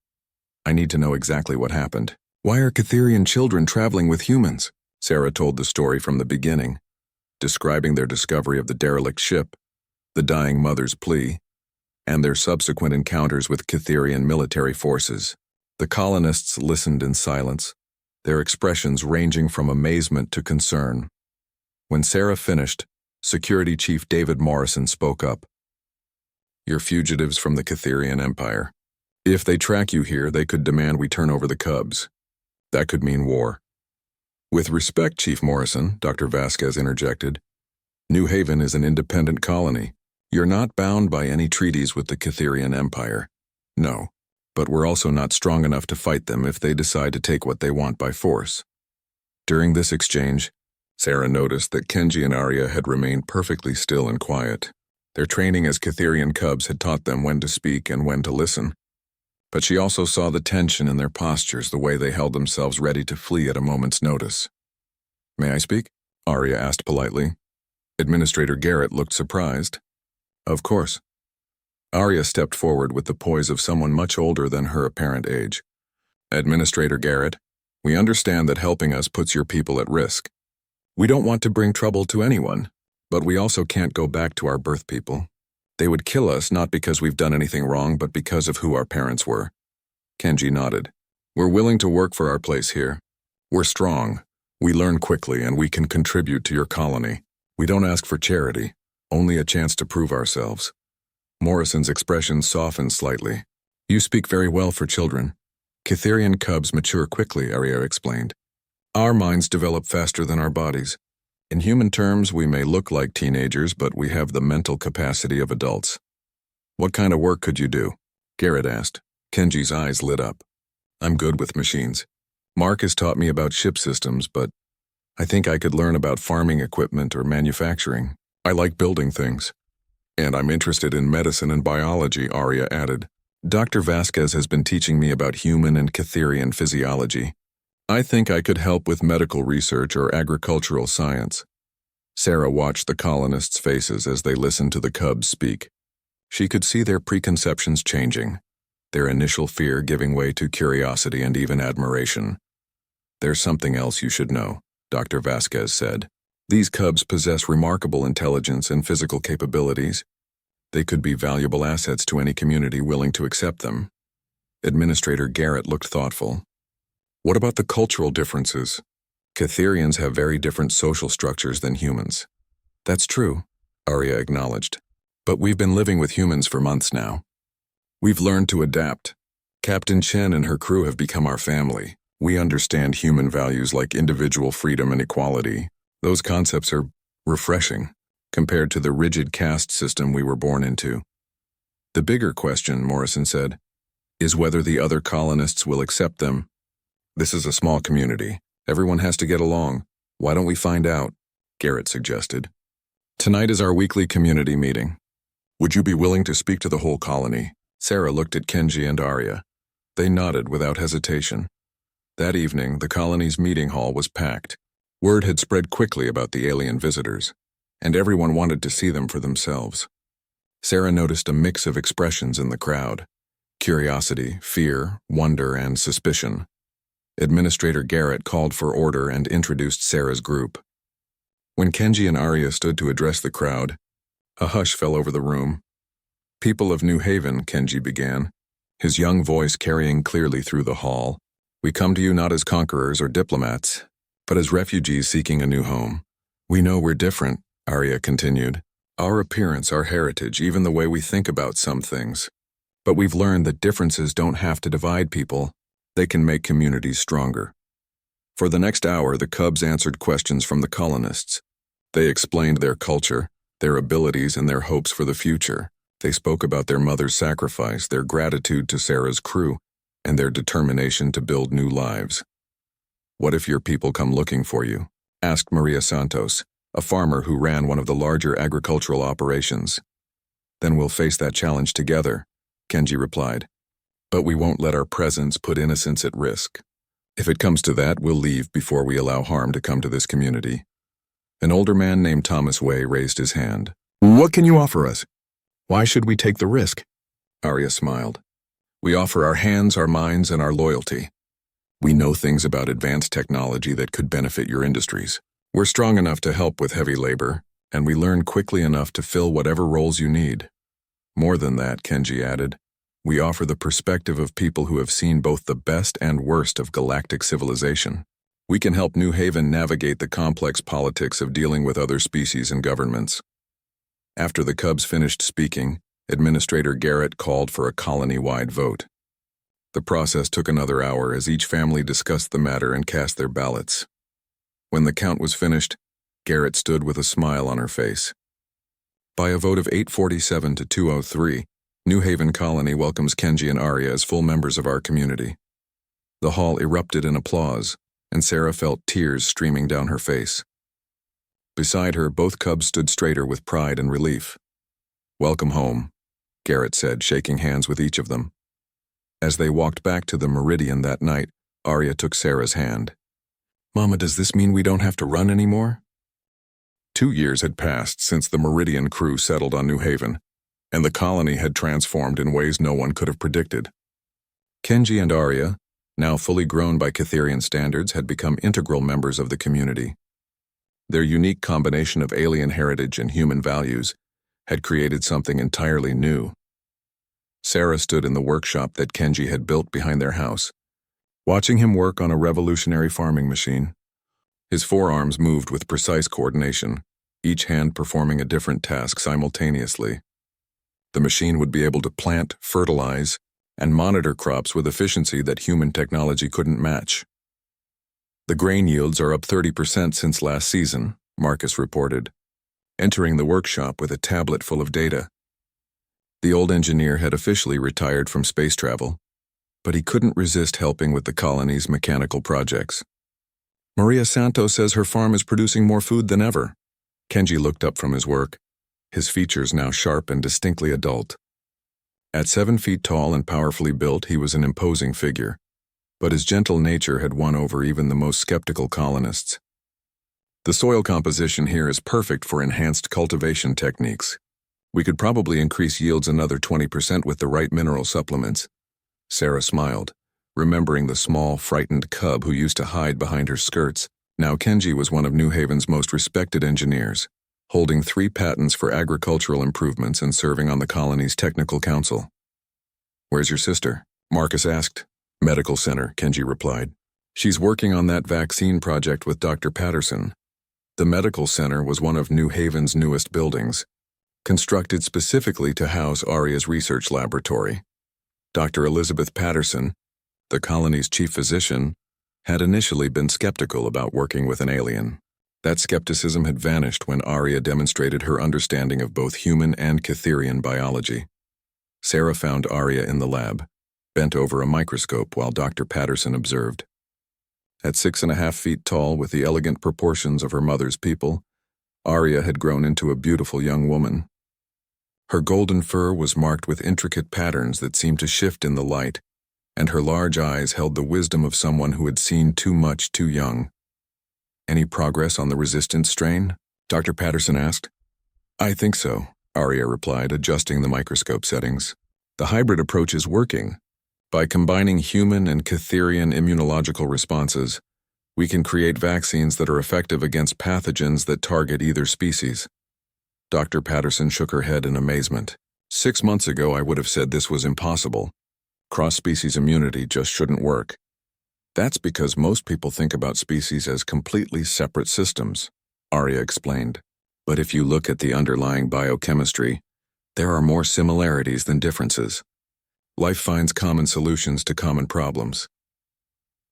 I need to know exactly what happened. Why are Catherian children traveling with humans? Sarah told the story from the beginning, describing their discovery of the derelict ship, the dying mother's plea, and their subsequent encounters with Catherian military forces. The colonists listened in silence, their expressions ranging from amazement to concern. When Sarah finished, Security Chief David Morrison spoke up. You're fugitives from the Catherian Empire. If they track you here, they could demand we turn over the cubs. That could mean war. With respect, Chief Morrison, Dr. Vasquez interjected, New Haven is an independent colony. You're not bound by any treaties with the Catherian Empire. No, but we're also not strong enough to fight them if they decide to take what they want by force. During this exchange, Sarah noticed that Kenji and Arya had remained perfectly still and quiet. Their training as Catherian cubs had taught them when to speak and when to listen. But she also saw the tension in their postures, the way they held themselves ready to flee at a moment's notice. May I speak? Arya asked politely. Administrator Garrett looked surprised. Of course. Arya stepped forward with the poise of someone much older than her apparent age. Administrator Garrett, we understand that helping us puts your people at risk. We don't want to bring trouble to anyone, but we also can't go back to our birth people. They would kill us not because we've done anything wrong, but because of who our parents were. Kenji nodded. We're willing to work for our place here. We're strong. We learn quickly and we can contribute to your colony. We don't ask for charity, only a chance to prove ourselves. Morrison's expression softened slightly. You speak very well for children. Catherian cubs mature quickly, Arya explained. Our minds develop faster than our bodies. In human terms, we may look like teenagers, but we have the mental capacity of adults. What kind of work could you do? Garrett asked. Kenji's eyes lit up. I'm good with machines. Mark has taught me about ship systems, but I think I could learn about farming equipment or manufacturing. I like building things. And I'm interested in medicine and biology, Arya added. Dr. Vasquez has been teaching me about human and Catherian physiology. I think I could help with medical research or agricultural science. Sarah watched the colonists' faces as they listened to the cubs speak. She could see their preconceptions changing. their initial fear giving way to curiosity and even admiration. "There's something else you should know," Dr. Vasquez said. "These cubs possess remarkable intelligence and physical capabilities. They could be valuable assets to any community willing to accept them." Administrator Garrett looked thoughtful. "What about the cultural differences? Catherians have very different social structures than humans." "That's true," Arya acknowledged. "But we've been living with humans for months now. We've learned to adapt. Captain Chen and her crew have become our family. We understand human values like individual freedom and equality. Those concepts are refreshing compared to the rigid caste system we were born into." "The bigger question," Morrison said, "is whether the other colonists will accept them. This is a small community. Everyone has to get along. Why don't we find out?" Garrett suggested. "Tonight is our weekly community meeting. Would you be willing to speak to the whole colony?" Sarah looked at Kenji and Arya. They nodded without hesitation. That evening, the colony's meeting hall was packed. Word had spread quickly about the alien visitors, and everyone wanted to see them for themselves. Sarah noticed a mix of expressions in the crowd: curiosity, fear, wonder, and suspicion. Administrator Garrett called for order and introduced Sarah's group. When Kenji and Arya stood to address the crowd, a hush fell over the room. "People of New Haven," Kenji began, his young voice carrying clearly through the hall, "we come to you not as conquerors or diplomats, but as refugees seeking a new home. We know we're different," Arya continued. "Our appearance, our heritage, even the way we think about some things. But we've learned that differences don't have to divide people. They can make communities stronger." For the next hour, the cubs answered questions from the colonists. They explained their culture, their abilities, and their hopes for the future. They spoke about their mother's sacrifice, their gratitude to Sarah's crew, and their determination to build new lives. "What if your people come looking for you?" asked Maria Santos, a farmer who ran one of the larger agricultural operations. "Then we'll face that challenge together," Kenji replied. "But we won't let our presence put innocence at risk. If it comes to that, we'll leave before we allow harm to come to this community." An older man named Thomas Way raised his hand. "What can you offer us? Why should we take the risk?" Arya smiled. "We offer our hands, our minds, and our loyalty. We know things about advanced technology that could benefit your industries. We're strong enough to help with heavy labor, and we learn quickly enough to fill whatever roles you need. More than that," Kenji added, "we offer the perspective of people who have seen both the best and worst of galactic civilization. We can help New Haven navigate the complex politics of dealing with other species and governments." After the cubs finished speaking, Administrator Garrett called for a colony-wide vote. The process took another hour as each family discussed the matter and cast their ballots. When the count was finished, Garrett stood with a smile on her face. By a vote of 847 to 203, New Haven Colony welcomes Kenji and Arya as full members of our community. The hall erupted in applause, and Sarah felt tears streaming down her face. Beside her, both cubs stood straighter with pride and relief. "Welcome home," Garrett said, shaking hands with each of them. As they walked back to the Meridian that night, Arya took Sarah's hand. "Mama, does this mean we don't have to run anymore?" 2 years had passed since the Meridian crew settled on New Haven, and the colony had transformed in ways no one could have predicted. Kenji and Arya, now fully grown by Catherian standards, had become integral members of the community. Their unique combination of alien heritage and human values had created something entirely new. Sarah stood in the workshop that Kenji had built behind their house, watching him work on a revolutionary farming machine. His forearms moved with precise coordination, each hand performing a different task simultaneously. The machine would be able to plant, fertilize, and monitor crops with efficiency that human technology couldn't match. "The grain yields are up 30% since last season," Marcus reported, entering the workshop with a tablet full of data. The old engineer had officially retired from space travel, but he couldn't resist helping with the colony's mechanical projects. "Maria Santos says her farm is producing more food than ever." Kenji looked up from his work, his features now sharp and distinctly adult. At 7 feet tall and powerfully built, he was an imposing figure, but his gentle nature had won over even the most skeptical colonists. "The soil composition here is perfect for enhanced cultivation techniques. We could probably increase yields another 20% with the right mineral supplements. Sarah smiled, remembering the small, frightened cub who used to hide behind her skirts. Now Kenji was one of New Haven's most respected engineers, holding 3 patents for agricultural improvements and serving on the colony's technical council. "Where's your sister?" Marcus asked. "Medical center," Kenji replied. "She's working on that vaccine project with Dr. Patterson." The medical center was one of New Haven's newest buildings, constructed specifically to house Aria's research laboratory. Dr. Elizabeth Patterson, the colony's chief physician, had initially been skeptical about working with an alien. That skepticism had vanished when Aria demonstrated her understanding of both human and Catherian biology. Sarah found Aria in the lab, bent over a microscope while Dr. Patterson observed. At 6.5 feet tall, with the elegant proportions of her mother's people, Aria had grown into a beautiful young woman. Her golden fur was marked with intricate patterns that seemed to shift in the light, and her large eyes held the wisdom of someone who had seen too much too young. "Any progress on the resistance strain?" Dr. Patterson asked. "I think so," Aria replied, adjusting the microscope settings. "The hybrid approach is working. By combining human and Catherian immunological responses, we can create vaccines that are effective against pathogens that target either species." Dr. Patterson shook her head in amazement. "6 months ago, I would have said this was impossible. Cross-species immunity just shouldn't work." "That's because most people think about species as completely separate systems," Aria explained. "But if you look at the underlying biochemistry, there are more similarities than differences. Life finds common solutions to common problems."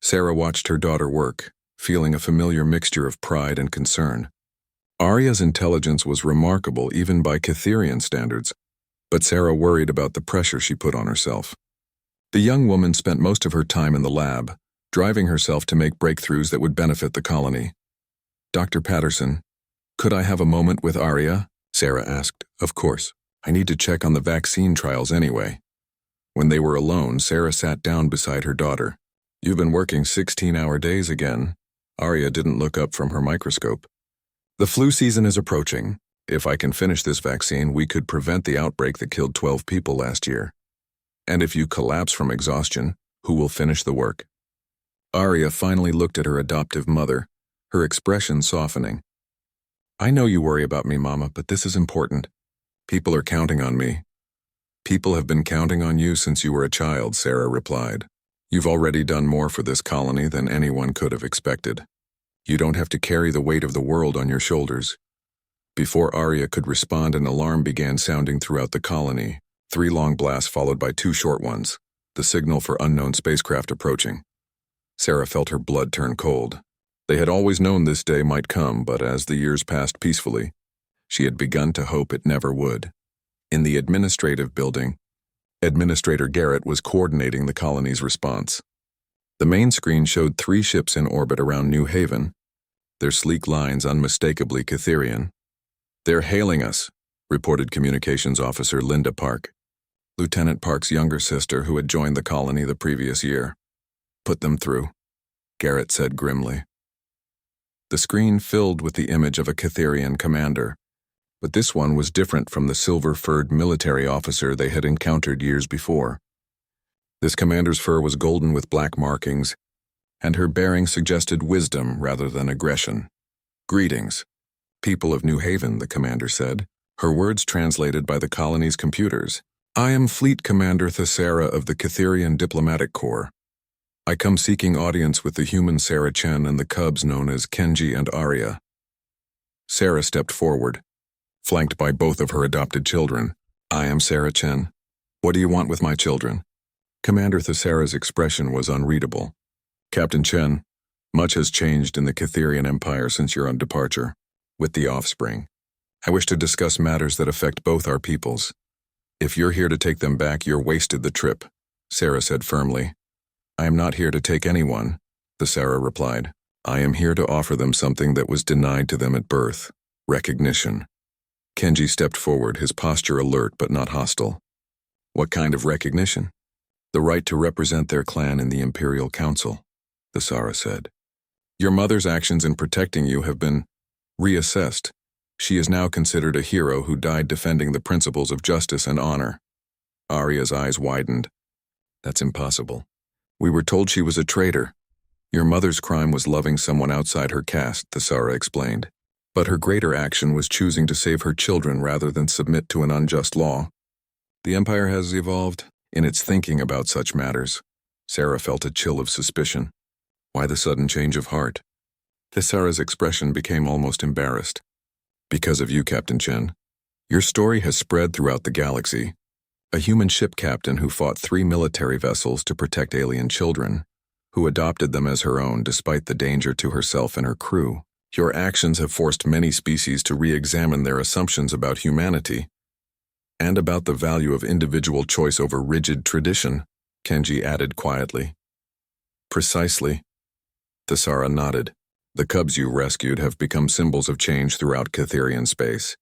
Sarah watched her daughter work, feeling a familiar mixture of pride and concern. Aria's intelligence was remarkable even by Catherian standards, but Sarah worried about the pressure she put on herself. The young woman spent most of her time in the lab, driving herself to make breakthroughs that would benefit the colony. "Dr. Patterson, could I have a moment with Aria?" Sarah asked. "Of course. I need to check on the vaccine trials anyway." When they were alone, Sarah sat down beside her daughter. "You've been working 16-hour days again." Aria didn't look up from her microscope. "The flu season is approaching. If I can finish this vaccine, we could prevent the outbreak that killed 12 people last year. And if you collapse from exhaustion, who will finish the work?" Aria finally looked at her adoptive mother, her expression softening. "I know you worry about me, Mama, but this is important. People are counting on me." "People have been counting on you since you were a child," Sarah replied. "You've already done more for this colony than anyone could have expected. You don't have to carry the weight of the world on your shoulders." Before Aria could respond, an alarm began sounding throughout the colony, 3 long blasts followed by 2 short ones, the signal for unknown spacecraft approaching. Sarah felt her blood turn cold. They had always known this day might come, but as the years passed peacefully, she had begun to hope it never would. In the administrative building, Administrator Garrett was coordinating the colony's response. The main screen showed 3 ships in orbit around New Haven, their sleek lines unmistakably Catherian. "They're hailing us," reported Communications Officer Linda Park, Lieutenant Park's younger sister who had joined the colony the previous year. "Put them through," Garrett said grimly. The screen filled with the image of a Catherian commander, but this one was different from the silver-furred military officer they had encountered years before. This commander's fur was golden with black markings, and her bearing suggested wisdom rather than aggression. "Greetings, people of New Haven," the commander said, her words translated by the colony's computers. "I am Fleet Commander Thesera of the Catherian Diplomatic Corps. I come seeking audience with the human Sarah Chen and the cubs known as Kenji and Aria." Sarah stepped forward, flanked by both of her adopted children. "I am Sarah Chen. What do you want with my children?" Commander Thesera's expression was unreadable. "Captain Chen, much has changed in the Catherian Empire since your departure, with the offspring. I wish to discuss matters that affect both our peoples. If you're here to take them back, you're wasted the trip," Sarah said firmly. "I am not here to take anyone," Thesera replied. "I am here to offer them something that was denied to them at birth: recognition." Kenji stepped forward, his posture alert but not hostile. "What kind of recognition?" "The right to represent their clan in the Imperial Council," Thesera said. "Your mother's actions in protecting you have been reassessed. She is now considered a hero who died defending the principles of justice and honor." Aria's eyes widened. That's impossible. We were told she was a traitor. Your mother's crime was loving someone outside her caste, Thesara explained. But her greater action was choosing to save her children rather than submit to an unjust law. The Empire has evolved in its thinking about such matters. Sarah felt a chill of suspicion. Why the sudden change of heart? Thesara's expression became almost embarrassed. Because of you, Captain Chen. Your story has spread throughout the galaxy. A human ship captain who fought 3 military vessels to protect alien children, who adopted them as her own despite the danger to herself and her crew. Your actions have forced many species to re-examine their assumptions about humanity and about the value of individual choice over rigid tradition, Kenji added quietly. Precisely. Thesara nodded. The cubs you rescued have become symbols of change throughout Catherian space.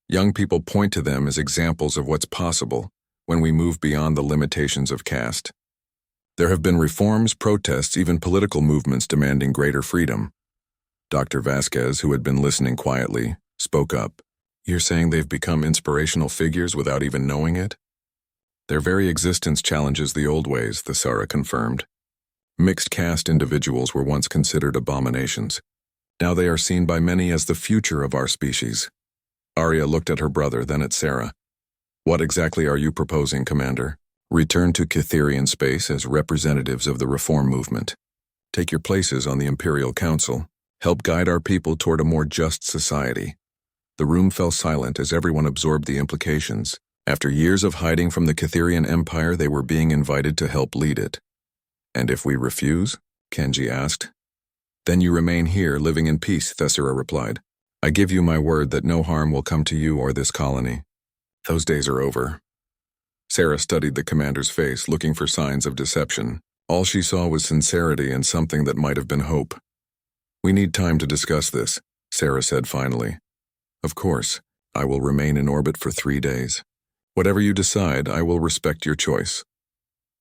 Young people point to them as examples of what's possible when we move beyond the limitations of caste. There have been reforms, protests, even political movements demanding greater freedom. Dr. Vasquez, who had been listening quietly, spoke up. You're saying they've become inspirational figures without even knowing it? Their very existence challenges the old ways, Thesara confirmed. Mixed caste individuals were once considered abominations. Now they are seen by many as the future of our species. Arya looked at her brother, then at Sarah. What exactly are you proposing, Commander? Return to Catherian space as representatives of the reform movement. Take your places on the Imperial Council. Help guide our people toward a more just society. The room fell silent as everyone absorbed the implications. After years of hiding from the Catherian Empire, they were being invited to help lead it. And if we refuse? Kenji asked. Then you remain here, living in peace, Thesara replied. I give you my word that no harm will come to you or this colony. Those days are over. Sarah studied the commander's face, looking for signs of deception. All she saw was sincerity and something that might have been hope. We need time to discuss this, Sarah said finally. Of course, I will remain in orbit for 3 days. Whatever you decide, I will respect your choice.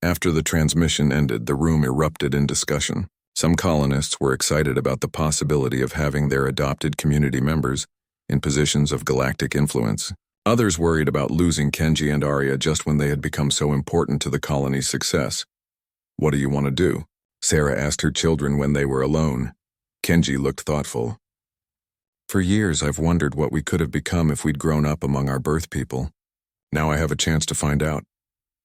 After the transmission ended, the room erupted in discussion. Some colonists were excited about the possibility of having their adopted community members in positions of galactic influence. Others worried about losing Kenji and Arya just when they had become so important to the colony's success. What do you want to do? Sarah asked her children when they were alone. Kenji looked thoughtful. For years, I've wondered what we could have become if we'd grown up among our birth people. Now I have a chance to find out.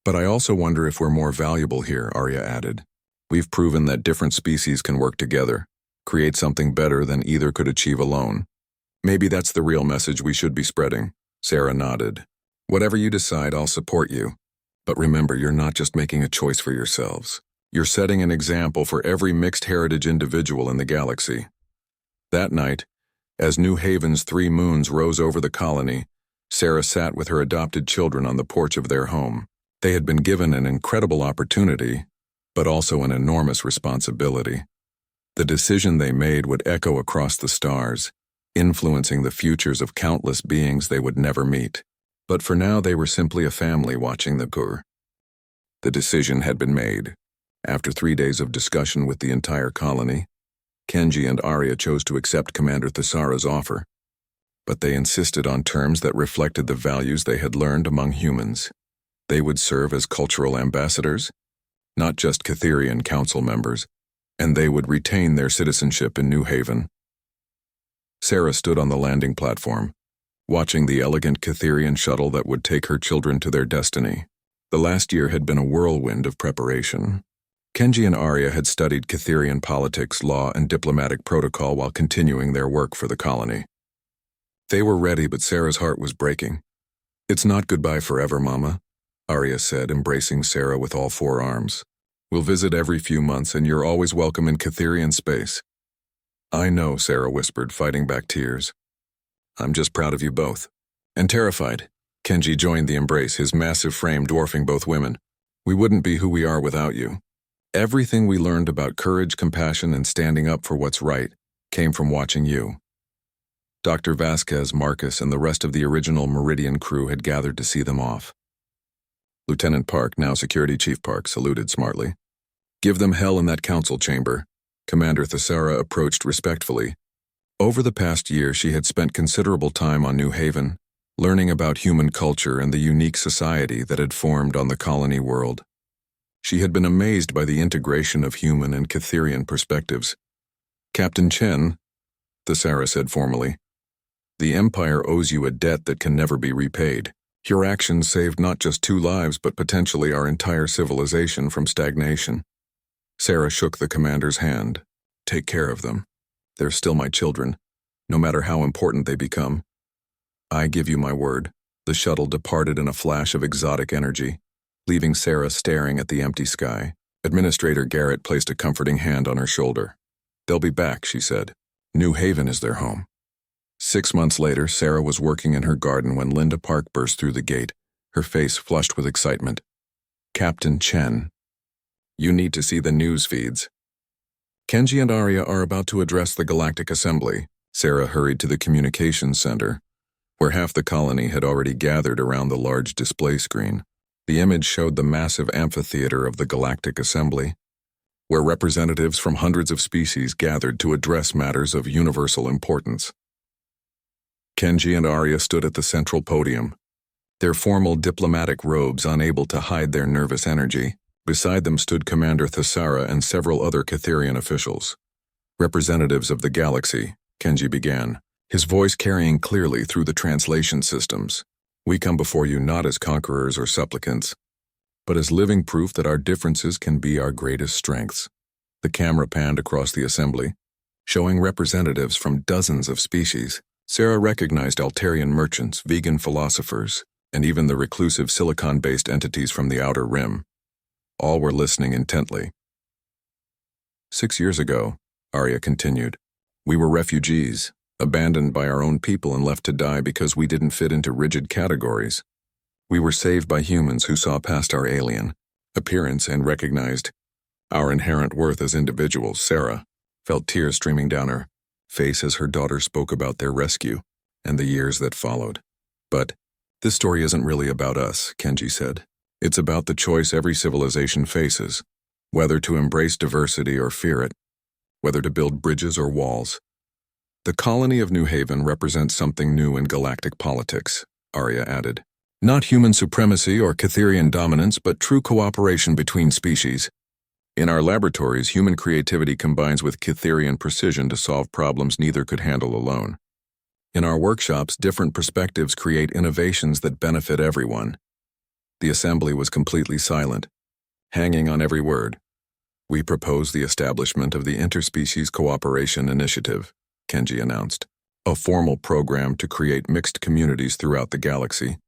But I also wonder if we're more valuable here, Arya added. We've proven that different species can work together, create something better than either could achieve alone. Maybe that's the real message we should be spreading. Sarah nodded. Whatever you decide, I'll support you. But remember, you're not just making a choice for yourselves. You're setting an example for every mixed heritage individual in the galaxy. That night, as New Haven's 3 moons rose over the colony, Sarah sat with her adopted children on the porch of their home. They had been given an incredible opportunity, but also an enormous responsibility. The decision they made would echo across the stars, influencing the futures of countless beings they would never meet. But for now, they were simply a family watching the Gur. The decision had been made. After 3 days of discussion with the entire colony, Kenji and Arya chose to accept Commander Thesara's offer. But they insisted on terms that reflected the values they had learned among humans. They would serve as cultural ambassadors, not just Catherian council members, and they would retain their citizenship in New Haven. Sarah stood on the landing platform, watching the elegant Catherian shuttle that would take her children to their destiny. The last year had been a whirlwind of preparation. Kenji and Arya had studied Catherian politics, law, and diplomatic protocol while continuing their work for the colony. They were ready, but Sarah's heart was breaking. It's not goodbye forever, Mama, Arya said, embracing Sarah with all 4 arms. We'll visit every few months, and you're always welcome in Catherian space. I know, Sarah whispered, fighting back tears. I'm just proud of you both. And terrified. Kenji joined the embrace, his massive frame dwarfing both women. We wouldn't be who we are without you. Everything we learned about courage, compassion, and standing up for what's right came from watching you. Dr. Vasquez, Marcus, and the rest of the original Meridian crew had gathered to see them off. Lieutenant Park, now Security Chief Park, saluted smartly. Give them hell in that council chamber. Commander Thesara approached respectfully. Over the past year, she had spent considerable time on New Haven, learning about human culture and the unique society that had formed on the colony world. She had been amazed by the integration of human and Cytherian perspectives. "Captain Chen," Thessara said formally, "the Empire owes you a debt that can never be repaid. Your actions saved not just 2 lives but potentially our entire civilization from stagnation." Sarah shook the commander's hand. "Take care of them. They're still my children, no matter how important they become." "I give you my word." The shuttle departed in a flash of exotic energy, leaving Sarah staring at the empty sky. Administrator Garrett placed a comforting hand on her shoulder. "They'll be back," she said. "New Haven is their home." 6 months later, Sarah was working in her garden when Linda Park burst through the gate, her face flushed with excitement. "Captain Chen, you need to see the news feeds. Kenji and Arya are about to address the Galactic Assembly." Sarah hurried to the communications center, where half the colony had already gathered around the large display screen. The image showed the massive amphitheater of the Galactic Assembly, where representatives from hundreds of species gathered to address matters of universal importance. Kenji and Arya stood at the central podium, their formal diplomatic robes unable to hide their nervous energy. Beside them stood Commander Thessara and several other Cytherian officials. "Representatives of the galaxy," Kenji began, his voice carrying clearly through the translation systems. "We come before you not as conquerors or supplicants, but as living proof that our differences can be our greatest strengths." The camera panned across the assembly, showing representatives from dozens of species. Sarah recognized Altarian merchants, vegan philosophers, and even the reclusive silicon-based entities from the Outer Rim. All were listening intently. "6 years ago," Arya continued, "we were refugees, abandoned by our own people and left to die because we didn't fit into rigid categories. We were saved by humans who saw past our alien appearance and recognized our inherent worth as individuals." Sarah felt tears streaming down her face as her daughter spoke about their rescue and the years that followed. "But this story isn't really about us," Kenji said. "It's about the choice every civilization faces, whether to embrace diversity or fear it, whether to build bridges or walls. The colony of New Haven represents something new in galactic politics," Arya added. "Not human supremacy or Cytherian dominance, but true cooperation between species. In our laboratories, human creativity combines with Cytherian precision to solve problems neither could handle alone. In our workshops, different perspectives create innovations that benefit everyone." The assembly was completely silent, hanging on every word. "We propose the establishment of the Interspecies Cooperation Initiative," Kenji announced, "a formal program to create mixed communities throughout the galaxy,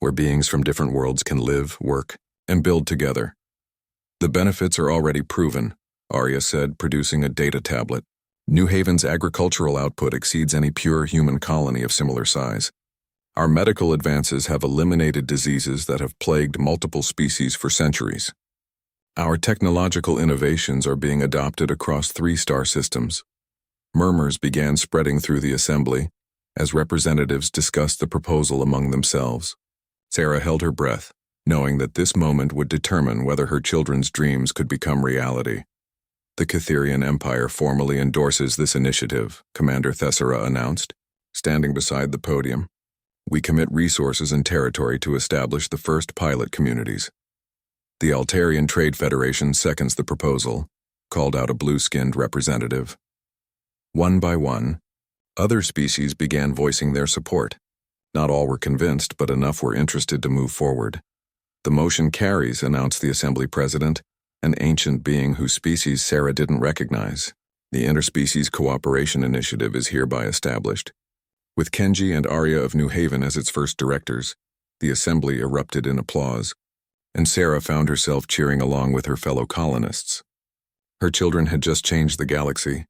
where beings from different worlds can live, work, and build together. The benefits are already proven," Arya said, producing a data tablet. "New Haven's agricultural output exceeds any pure human colony of similar size. Our medical advances have eliminated diseases that have plagued multiple species for centuries. Our technological innovations are being adopted across 3 star systems." Murmurs began spreading through the assembly as representatives discussed the proposal among themselves. Sarah held her breath, knowing that this moment would determine whether her children's dreams could become reality. "The Cytherian Empire formally endorses this initiative," Commander Thessara announced, standing beside the podium. "We commit resources and territory to establish the first pilot communities." "The Altarian Trade Federation seconds the proposal," called out a blue-skinned representative. One by one, other species began voicing their support. Not all were convinced, but enough were interested to move forward. "The motion carries," announced the Assembly President, an ancient being whose species Sarah didn't recognize. "The Interspecies Cooperation Initiative is hereby established." With Kenji and Arya of New Haven as its first directors, the Assembly erupted in applause, and Sarah found herself cheering along with her fellow colonists. Her children had just changed the galaxy,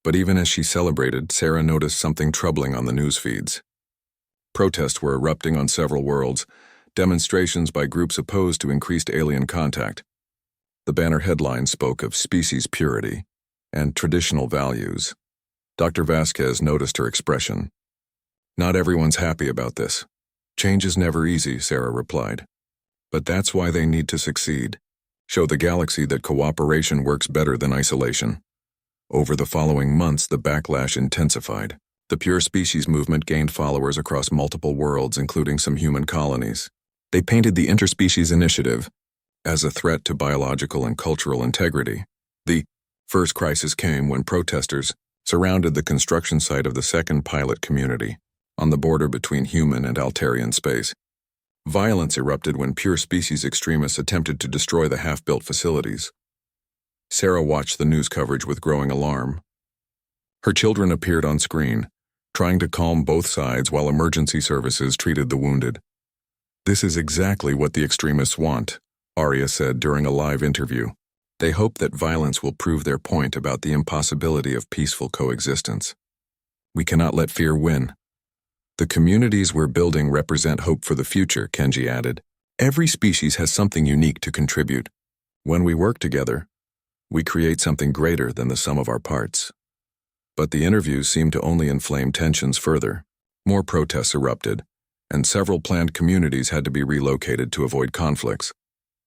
but even as she celebrated, Sarah noticed something troubling on the news feeds. Protests were erupting on several worlds, demonstrations by groups opposed to increased alien contact. The banner headline spoke of species purity and traditional values. Dr. Vasquez noticed her expression. "Not everyone's happy about this. Change is never easy," Sarah replied. "But that's why they need to succeed. Show the galaxy that cooperation works better than isolation." Over the following months, the backlash intensified. The pure species movement gained followers across multiple worlds, including some human colonies. They painted the Interspecies Initiative as a threat to biological and cultural integrity. The first crisis came when protesters surrounded the construction site of the second pilot community, on the border between human and Altarian space. Violence erupted when pure species extremists attempted to destroy the half-built facilities. Sarah watched the news coverage with growing alarm. Her children appeared on screen, trying to calm both sides while emergency services treated the wounded. "This is exactly what the extremists want," Arya said during a live interview. "They hope that violence will prove their point about the impossibility of peaceful coexistence. We cannot let fear win." "The communities we're building represent hope for the future," Kenji added. "Every species has something unique to contribute. When we work together, we create something greater than the sum of our parts." But the interviews seemed to only inflame tensions further. More protests erupted, and several planned communities had to be relocated to avoid conflicts.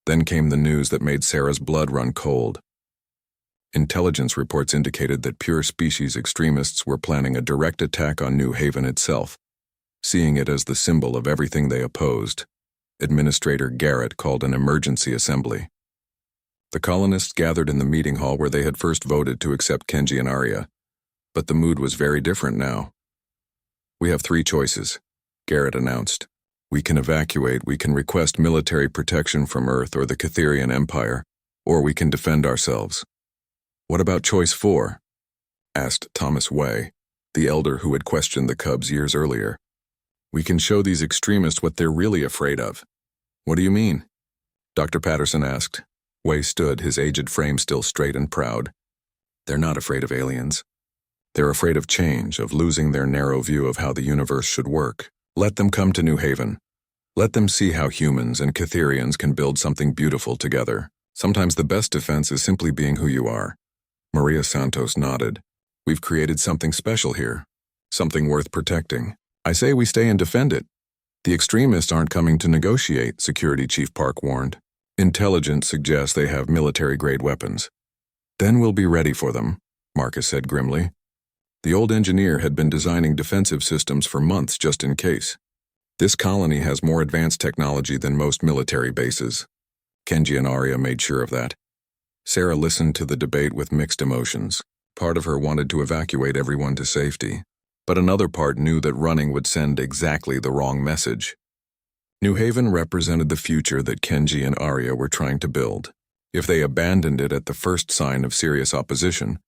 Then came the news that made Sarah's blood run cold. Intelligence reports indicated that pure species extremists were planning a direct attack on New Haven itself, seeing it as the symbol of everything they opposed. Administrator Garrett called an emergency assembly. The colonists gathered in the meeting hall where they had first voted to accept Kenji and Arya, but the mood was very different now. "We have 3 choices," Garrett announced. "We can evacuate, we can request military protection from Earth or the Catherian Empire, or we can defend ourselves." "What about choice 4? Asked Thomas Way, the elder who had questioned the Cubs years earlier. "We can show these extremists what they're really afraid of." "What do you mean?" Dr. Patterson asked. Way stood, his aged frame still straight and proud. "They're not afraid of aliens. They're afraid of change, of losing their narrow view of how the universe should work. Let them come to New Haven. Let them see how humans and Catherians can build something beautiful together. Sometimes the best defense is simply being who you are." Maria Santos nodded. "We've created something special here. Something worth protecting. I say we stay and defend it." "The extremists aren't coming to negotiate," Security Chief Park warned. "Intelligence suggests they have military-grade weapons." "Then we'll be ready for them," Marcus said grimly. The old engineer had been designing defensive systems for months just in case. "This colony has more advanced technology than most military bases." Kenji and Arya made sure of that. Sarah listened to the debate with mixed emotions. Part of her wanted to evacuate everyone to safety, but another part knew that running would send exactly the wrong message. New Haven represented the future that Kenji and Arya were trying to build. If they abandoned it at the first sign of serious opposition,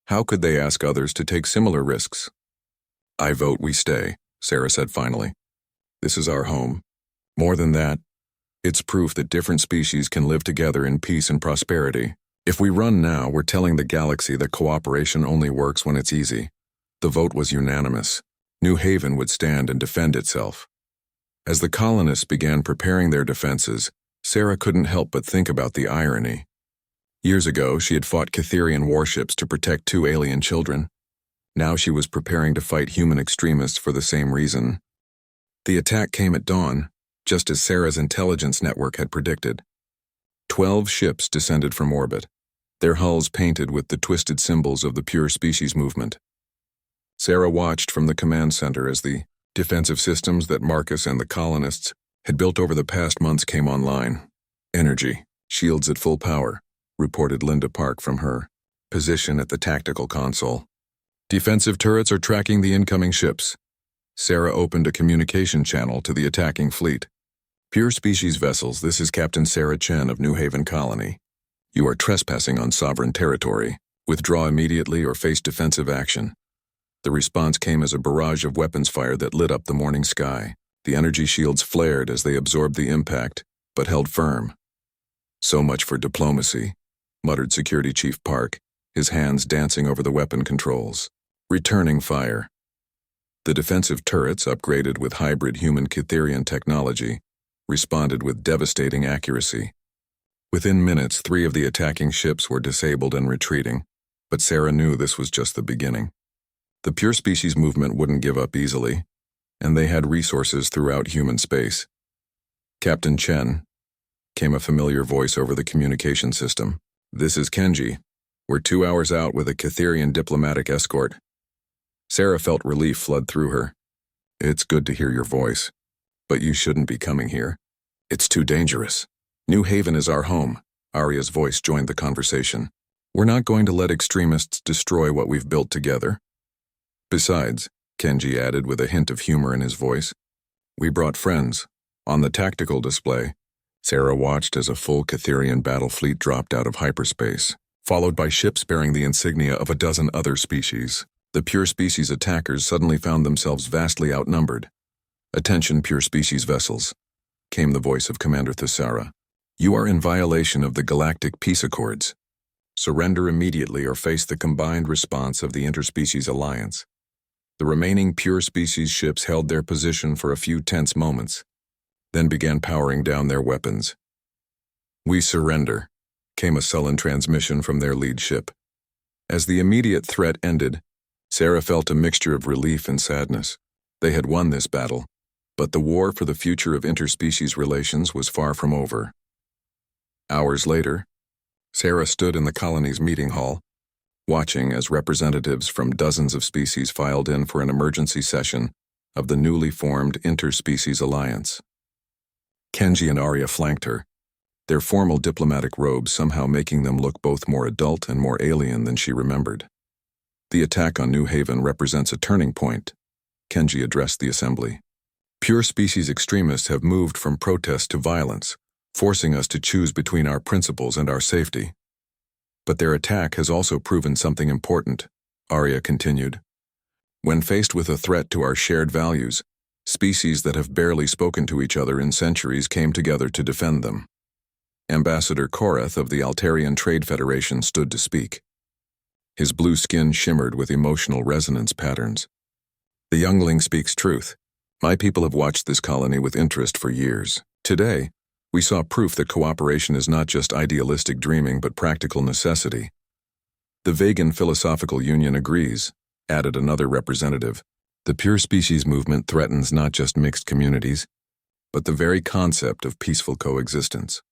how could they ask others to take similar risks? "I vote we stay," Sarah said finally. "This is our home. More than that, it's proof that different species can live together in peace and prosperity. If we run now, we're telling the galaxy that cooperation only works when it's easy." The vote was unanimous. New Haven would stand and defend itself. As the colonists began preparing their defenses, Sarah couldn't help but think about the irony. Years ago, she had fought Catherian warships to protect 2 alien children. Now she was preparing to fight human extremists for the same reason. The attack came at dawn, just as Sarah's intelligence network had predicted. 12 ships descended from orbit, their hulls painted with the twisted symbols of the pure species movement. Sarah watched from the command center as the defensive systems that Marcus and the colonists had built over the past months came online. "Energy, shields at full power," reported Linda Park from her position at the tactical console. "Defensive turrets are tracking the incoming ships." Sarah opened a communication channel to the attacking fleet. "Pure species vessels, this is Captain Sarah Chen of New Haven Colony. You are trespassing on sovereign territory. Withdraw immediately or face defensive action." The response came as a barrage of weapons fire that lit up the morning sky. The energy shields flared as they absorbed the impact, but held firm. "So much for diplomacy," muttered Security Chief Park, his hands dancing over the weapon controls. Returning fire. The defensive turrets, upgraded with hybrid human Catherian technology, responded with devastating accuracy. Within minutes, 3 of the attacking ships were disabled and retreating, but Sarah knew this was just the beginning. The pure species movement wouldn't give up easily, and they had resources throughout human space. "Captain Chen," came a familiar voice over the communication system. "This is Kenji. We're 2 hours out with a Catherian diplomatic escort." Sarah felt relief flood through her. "It's good to hear your voice, but you shouldn't be coming here. It's too dangerous." New Haven is our home. Arya's voice joined the conversation. We're not going to let extremists destroy what we've built together. Besides, Kenji added with a hint of humor in his voice, we brought friends. On the tactical display, Sarah watched as a full Catherian battle fleet dropped out of hyperspace, followed by ships bearing the insignia of a dozen other species. The pure species attackers suddenly found themselves vastly outnumbered. Attention, pure species vessels, came the voice of Commander Thesara. You are in violation of the Galactic Peace Accords. Surrender immediately or face the combined response of the Interspecies Alliance. The remaining pure species ships held their position for a few tense moments, then began powering down their weapons. We surrender, came a sullen transmission from their lead ship. As the immediate threat ended, Sarah felt a mixture of relief and sadness. They had won this battle, but the war for the future of interspecies relations was far from over. Hours later, Sarah stood in the colony's meeting hall, watching as representatives from dozens of species filed in for an emergency session of the newly formed Interspecies Alliance. Kenji and Arya flanked her, their formal diplomatic robes somehow making them look both more adult and more alien than she remembered. The attack on New Haven represents a turning point, Kenji addressed the assembly. Pure species extremists have moved from protest to violence, forcing us to choose between our principles and our safety. But their attack has also proven something important, Arya continued. When faced with a threat to our shared values, species that have barely spoken to each other in centuries came together to defend them. Ambassador Korath of the Altarian Trade Federation stood to speak. His blue skin shimmered with emotional resonance patterns. The youngling speaks truth. My people have watched this colony with interest for years. Today, we saw proof that cooperation is not just idealistic dreaming but practical necessity. The Vegan Philosophical Union agrees, added another representative. The pure species movement threatens not just mixed communities, but the very concept of peaceful coexistence.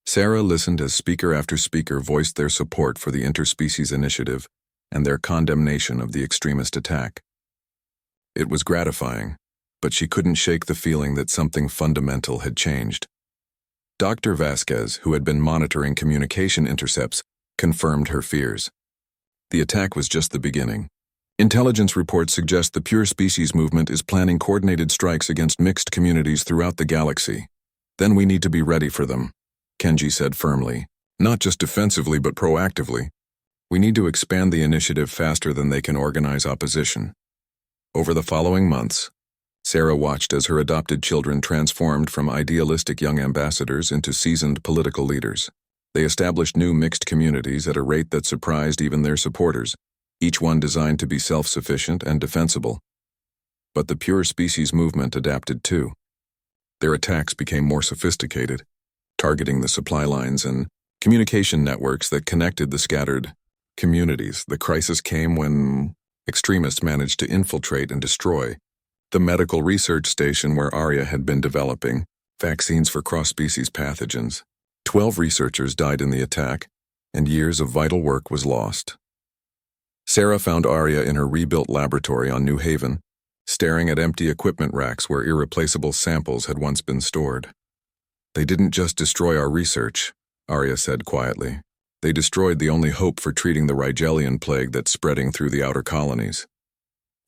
Sarah listened as speaker after speaker voiced their support for the interspecies initiative and their condemnation of the extremist attack. It was gratifying, but she couldn't shake the feeling that something fundamental had changed. Dr. Vasquez, who had been monitoring communication intercepts, confirmed her fears. The attack was just the beginning. Intelligence reports suggest the pure species movement is planning coordinated strikes against mixed communities throughout the galaxy. Then we need to be ready for them, Kenji said firmly. Not just defensively but proactively. We need to expand the initiative faster than they can organize opposition. Over the following months, Sarah watched as her adopted children transformed from idealistic young ambassadors into seasoned political leaders. They established new mixed communities at a rate that surprised even their supporters, each one designed to be self-sufficient and defensible. But the pure species movement adapted too. Their attacks became more sophisticated, targeting the supply lines and communication networks that connected the scattered communities. The crisis came when extremists managed to infiltrate and destroy the medical research station where Arya had been developing vaccines for cross-species pathogens. 12 researchers died in the attack, and years of vital work was lost. Sarah found Arya in her rebuilt laboratory on New Haven, staring at empty equipment racks where irreplaceable samples had once been stored. They didn't just destroy our research, Arya said quietly. They destroyed the only hope for treating the Rigelian plague that's spreading through the outer colonies.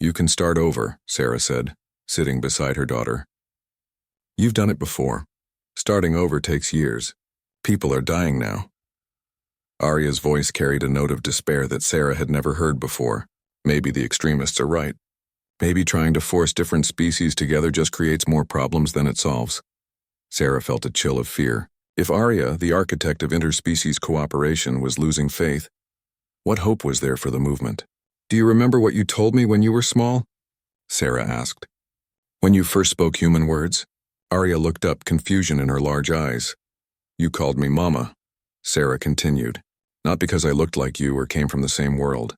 You can start over, Sarah said, sitting beside her daughter. You've done it before. Starting over takes years. People are dying now. Arya's voice carried a note of despair that Sarah had never heard before. Maybe the extremists are right. Maybe trying to force different species together just creates more problems than it solves. Sarah felt a chill of fear. If Arya, the architect of interspecies cooperation, was losing faith, what hope was there for the movement? Do you remember what you told me when you were small? Sarah asked. When you first spoke human words? Arya looked up, confusion in her large eyes. You called me Mama, Sarah continued. Not because I looked like you or came from the same world,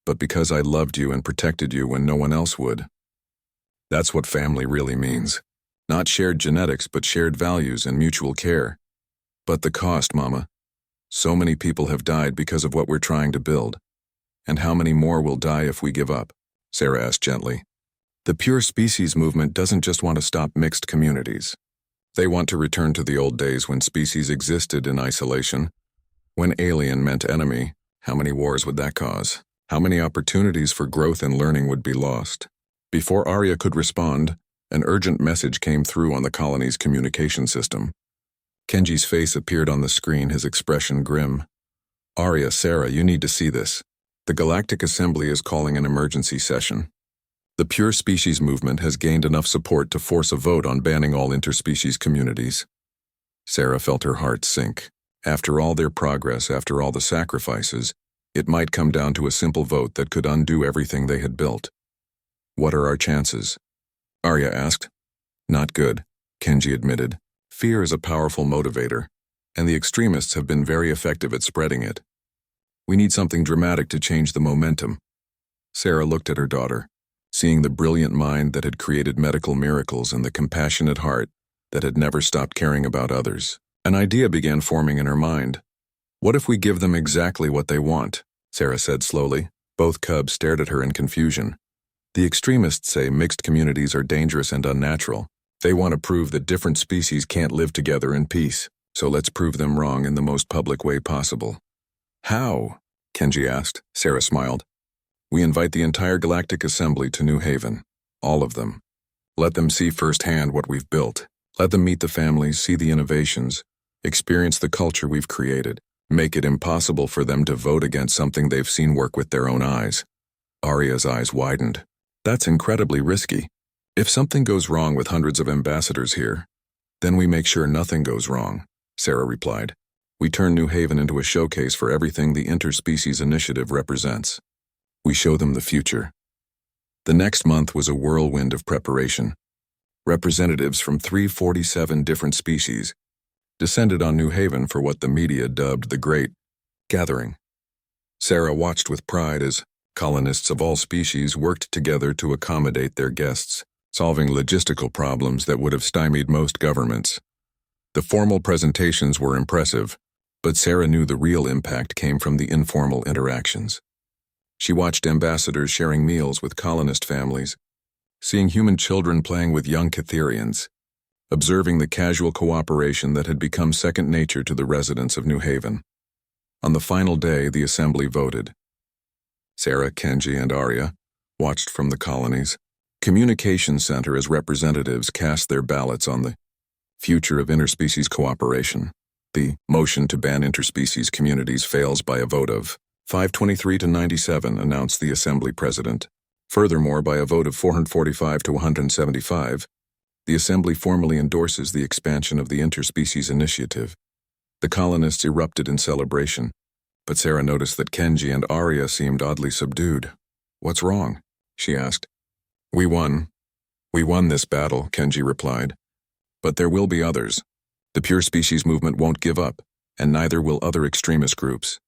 but because I loved you and protected you when no one else would. That's what family really means. Not shared genetics, but shared values and mutual care. But the cost, Mama. So many people have died because of what we're trying to build. And how many more will die if we give up? Sarah asked gently. The pure species movement doesn't just want to stop mixed communities. They want to return to the old days when species existed in isolation. When alien meant enemy, how many wars would that cause? How many opportunities for growth and learning would be lost? Before Arya could respond, an urgent message came through on the colony's communication system. Kenji's face appeared on the screen, his expression grim. Arya, Sarah, you need to see this. The Galactic Assembly is calling an emergency session. The Pure Species movement has gained enough support to force a vote on banning all interspecies communities. Sarah felt her heart sink. After all their progress, after all the sacrifices, it might come down to a simple vote that could undo everything they had built. What are our chances? Arya asked. Not good, Kenji admitted. Fear is a powerful motivator, and the extremists have been very effective at spreading it. We need something dramatic to change the momentum. Sarah looked at her daughter, seeing the brilliant mind that had created medical miracles and the compassionate heart that had never stopped caring about others. An idea began forming in her mind. What if we give them exactly what they want? Sarah said slowly. Both cubs stared at her in confusion. The extremists say mixed communities are dangerous and unnatural. They want to prove that different species can't live together in peace, so let's prove them wrong in the most public way possible. How? Kenji asked. Sarah smiled. We invite the entire Galactic Assembly to New Haven. All of them. Let them see firsthand what we've built. Let them meet the families, see the innovations, experience the culture we've created. Make it impossible for them to vote against something they've seen work with their own eyes. Arya's eyes widened. That's incredibly risky. If something goes wrong with hundreds of ambassadors here, then we make sure nothing goes wrong, Sarah replied. We turn New Haven into a showcase for everything the Interspecies Initiative represents. We show them the future. The next month was a whirlwind of preparation. Representatives from 347 different species descended on New Haven for what the media dubbed the Great Gathering. Sarah watched with pride as colonists of all species worked together to accommodate their guests, solving logistical problems that would have stymied most governments. The formal presentations were impressive, but Sarah knew the real impact came from the informal interactions. She watched ambassadors sharing meals with colonist families, seeing human children playing with young Catherians, observing the casual cooperation that had become second nature to the residents of New Haven. On the final day, the assembly voted. Sarah, Kenji, and Arya watched from the colony's communication center as representatives cast their ballots on the future of interspecies cooperation. The motion to ban interspecies communities fails by a vote of 523 to 97, announced the assembly president. Furthermore, by a vote of 445 to 175, the assembly formally endorses the expansion of the interspecies initiative. The colonists erupted in celebration, but Sarah noticed that Kenji and Arya seemed oddly subdued. What's wrong? She asked. We won. We won this battle, Kenji replied. But there will be others. The Pure Species movement won't give up, and neither will other extremist groups.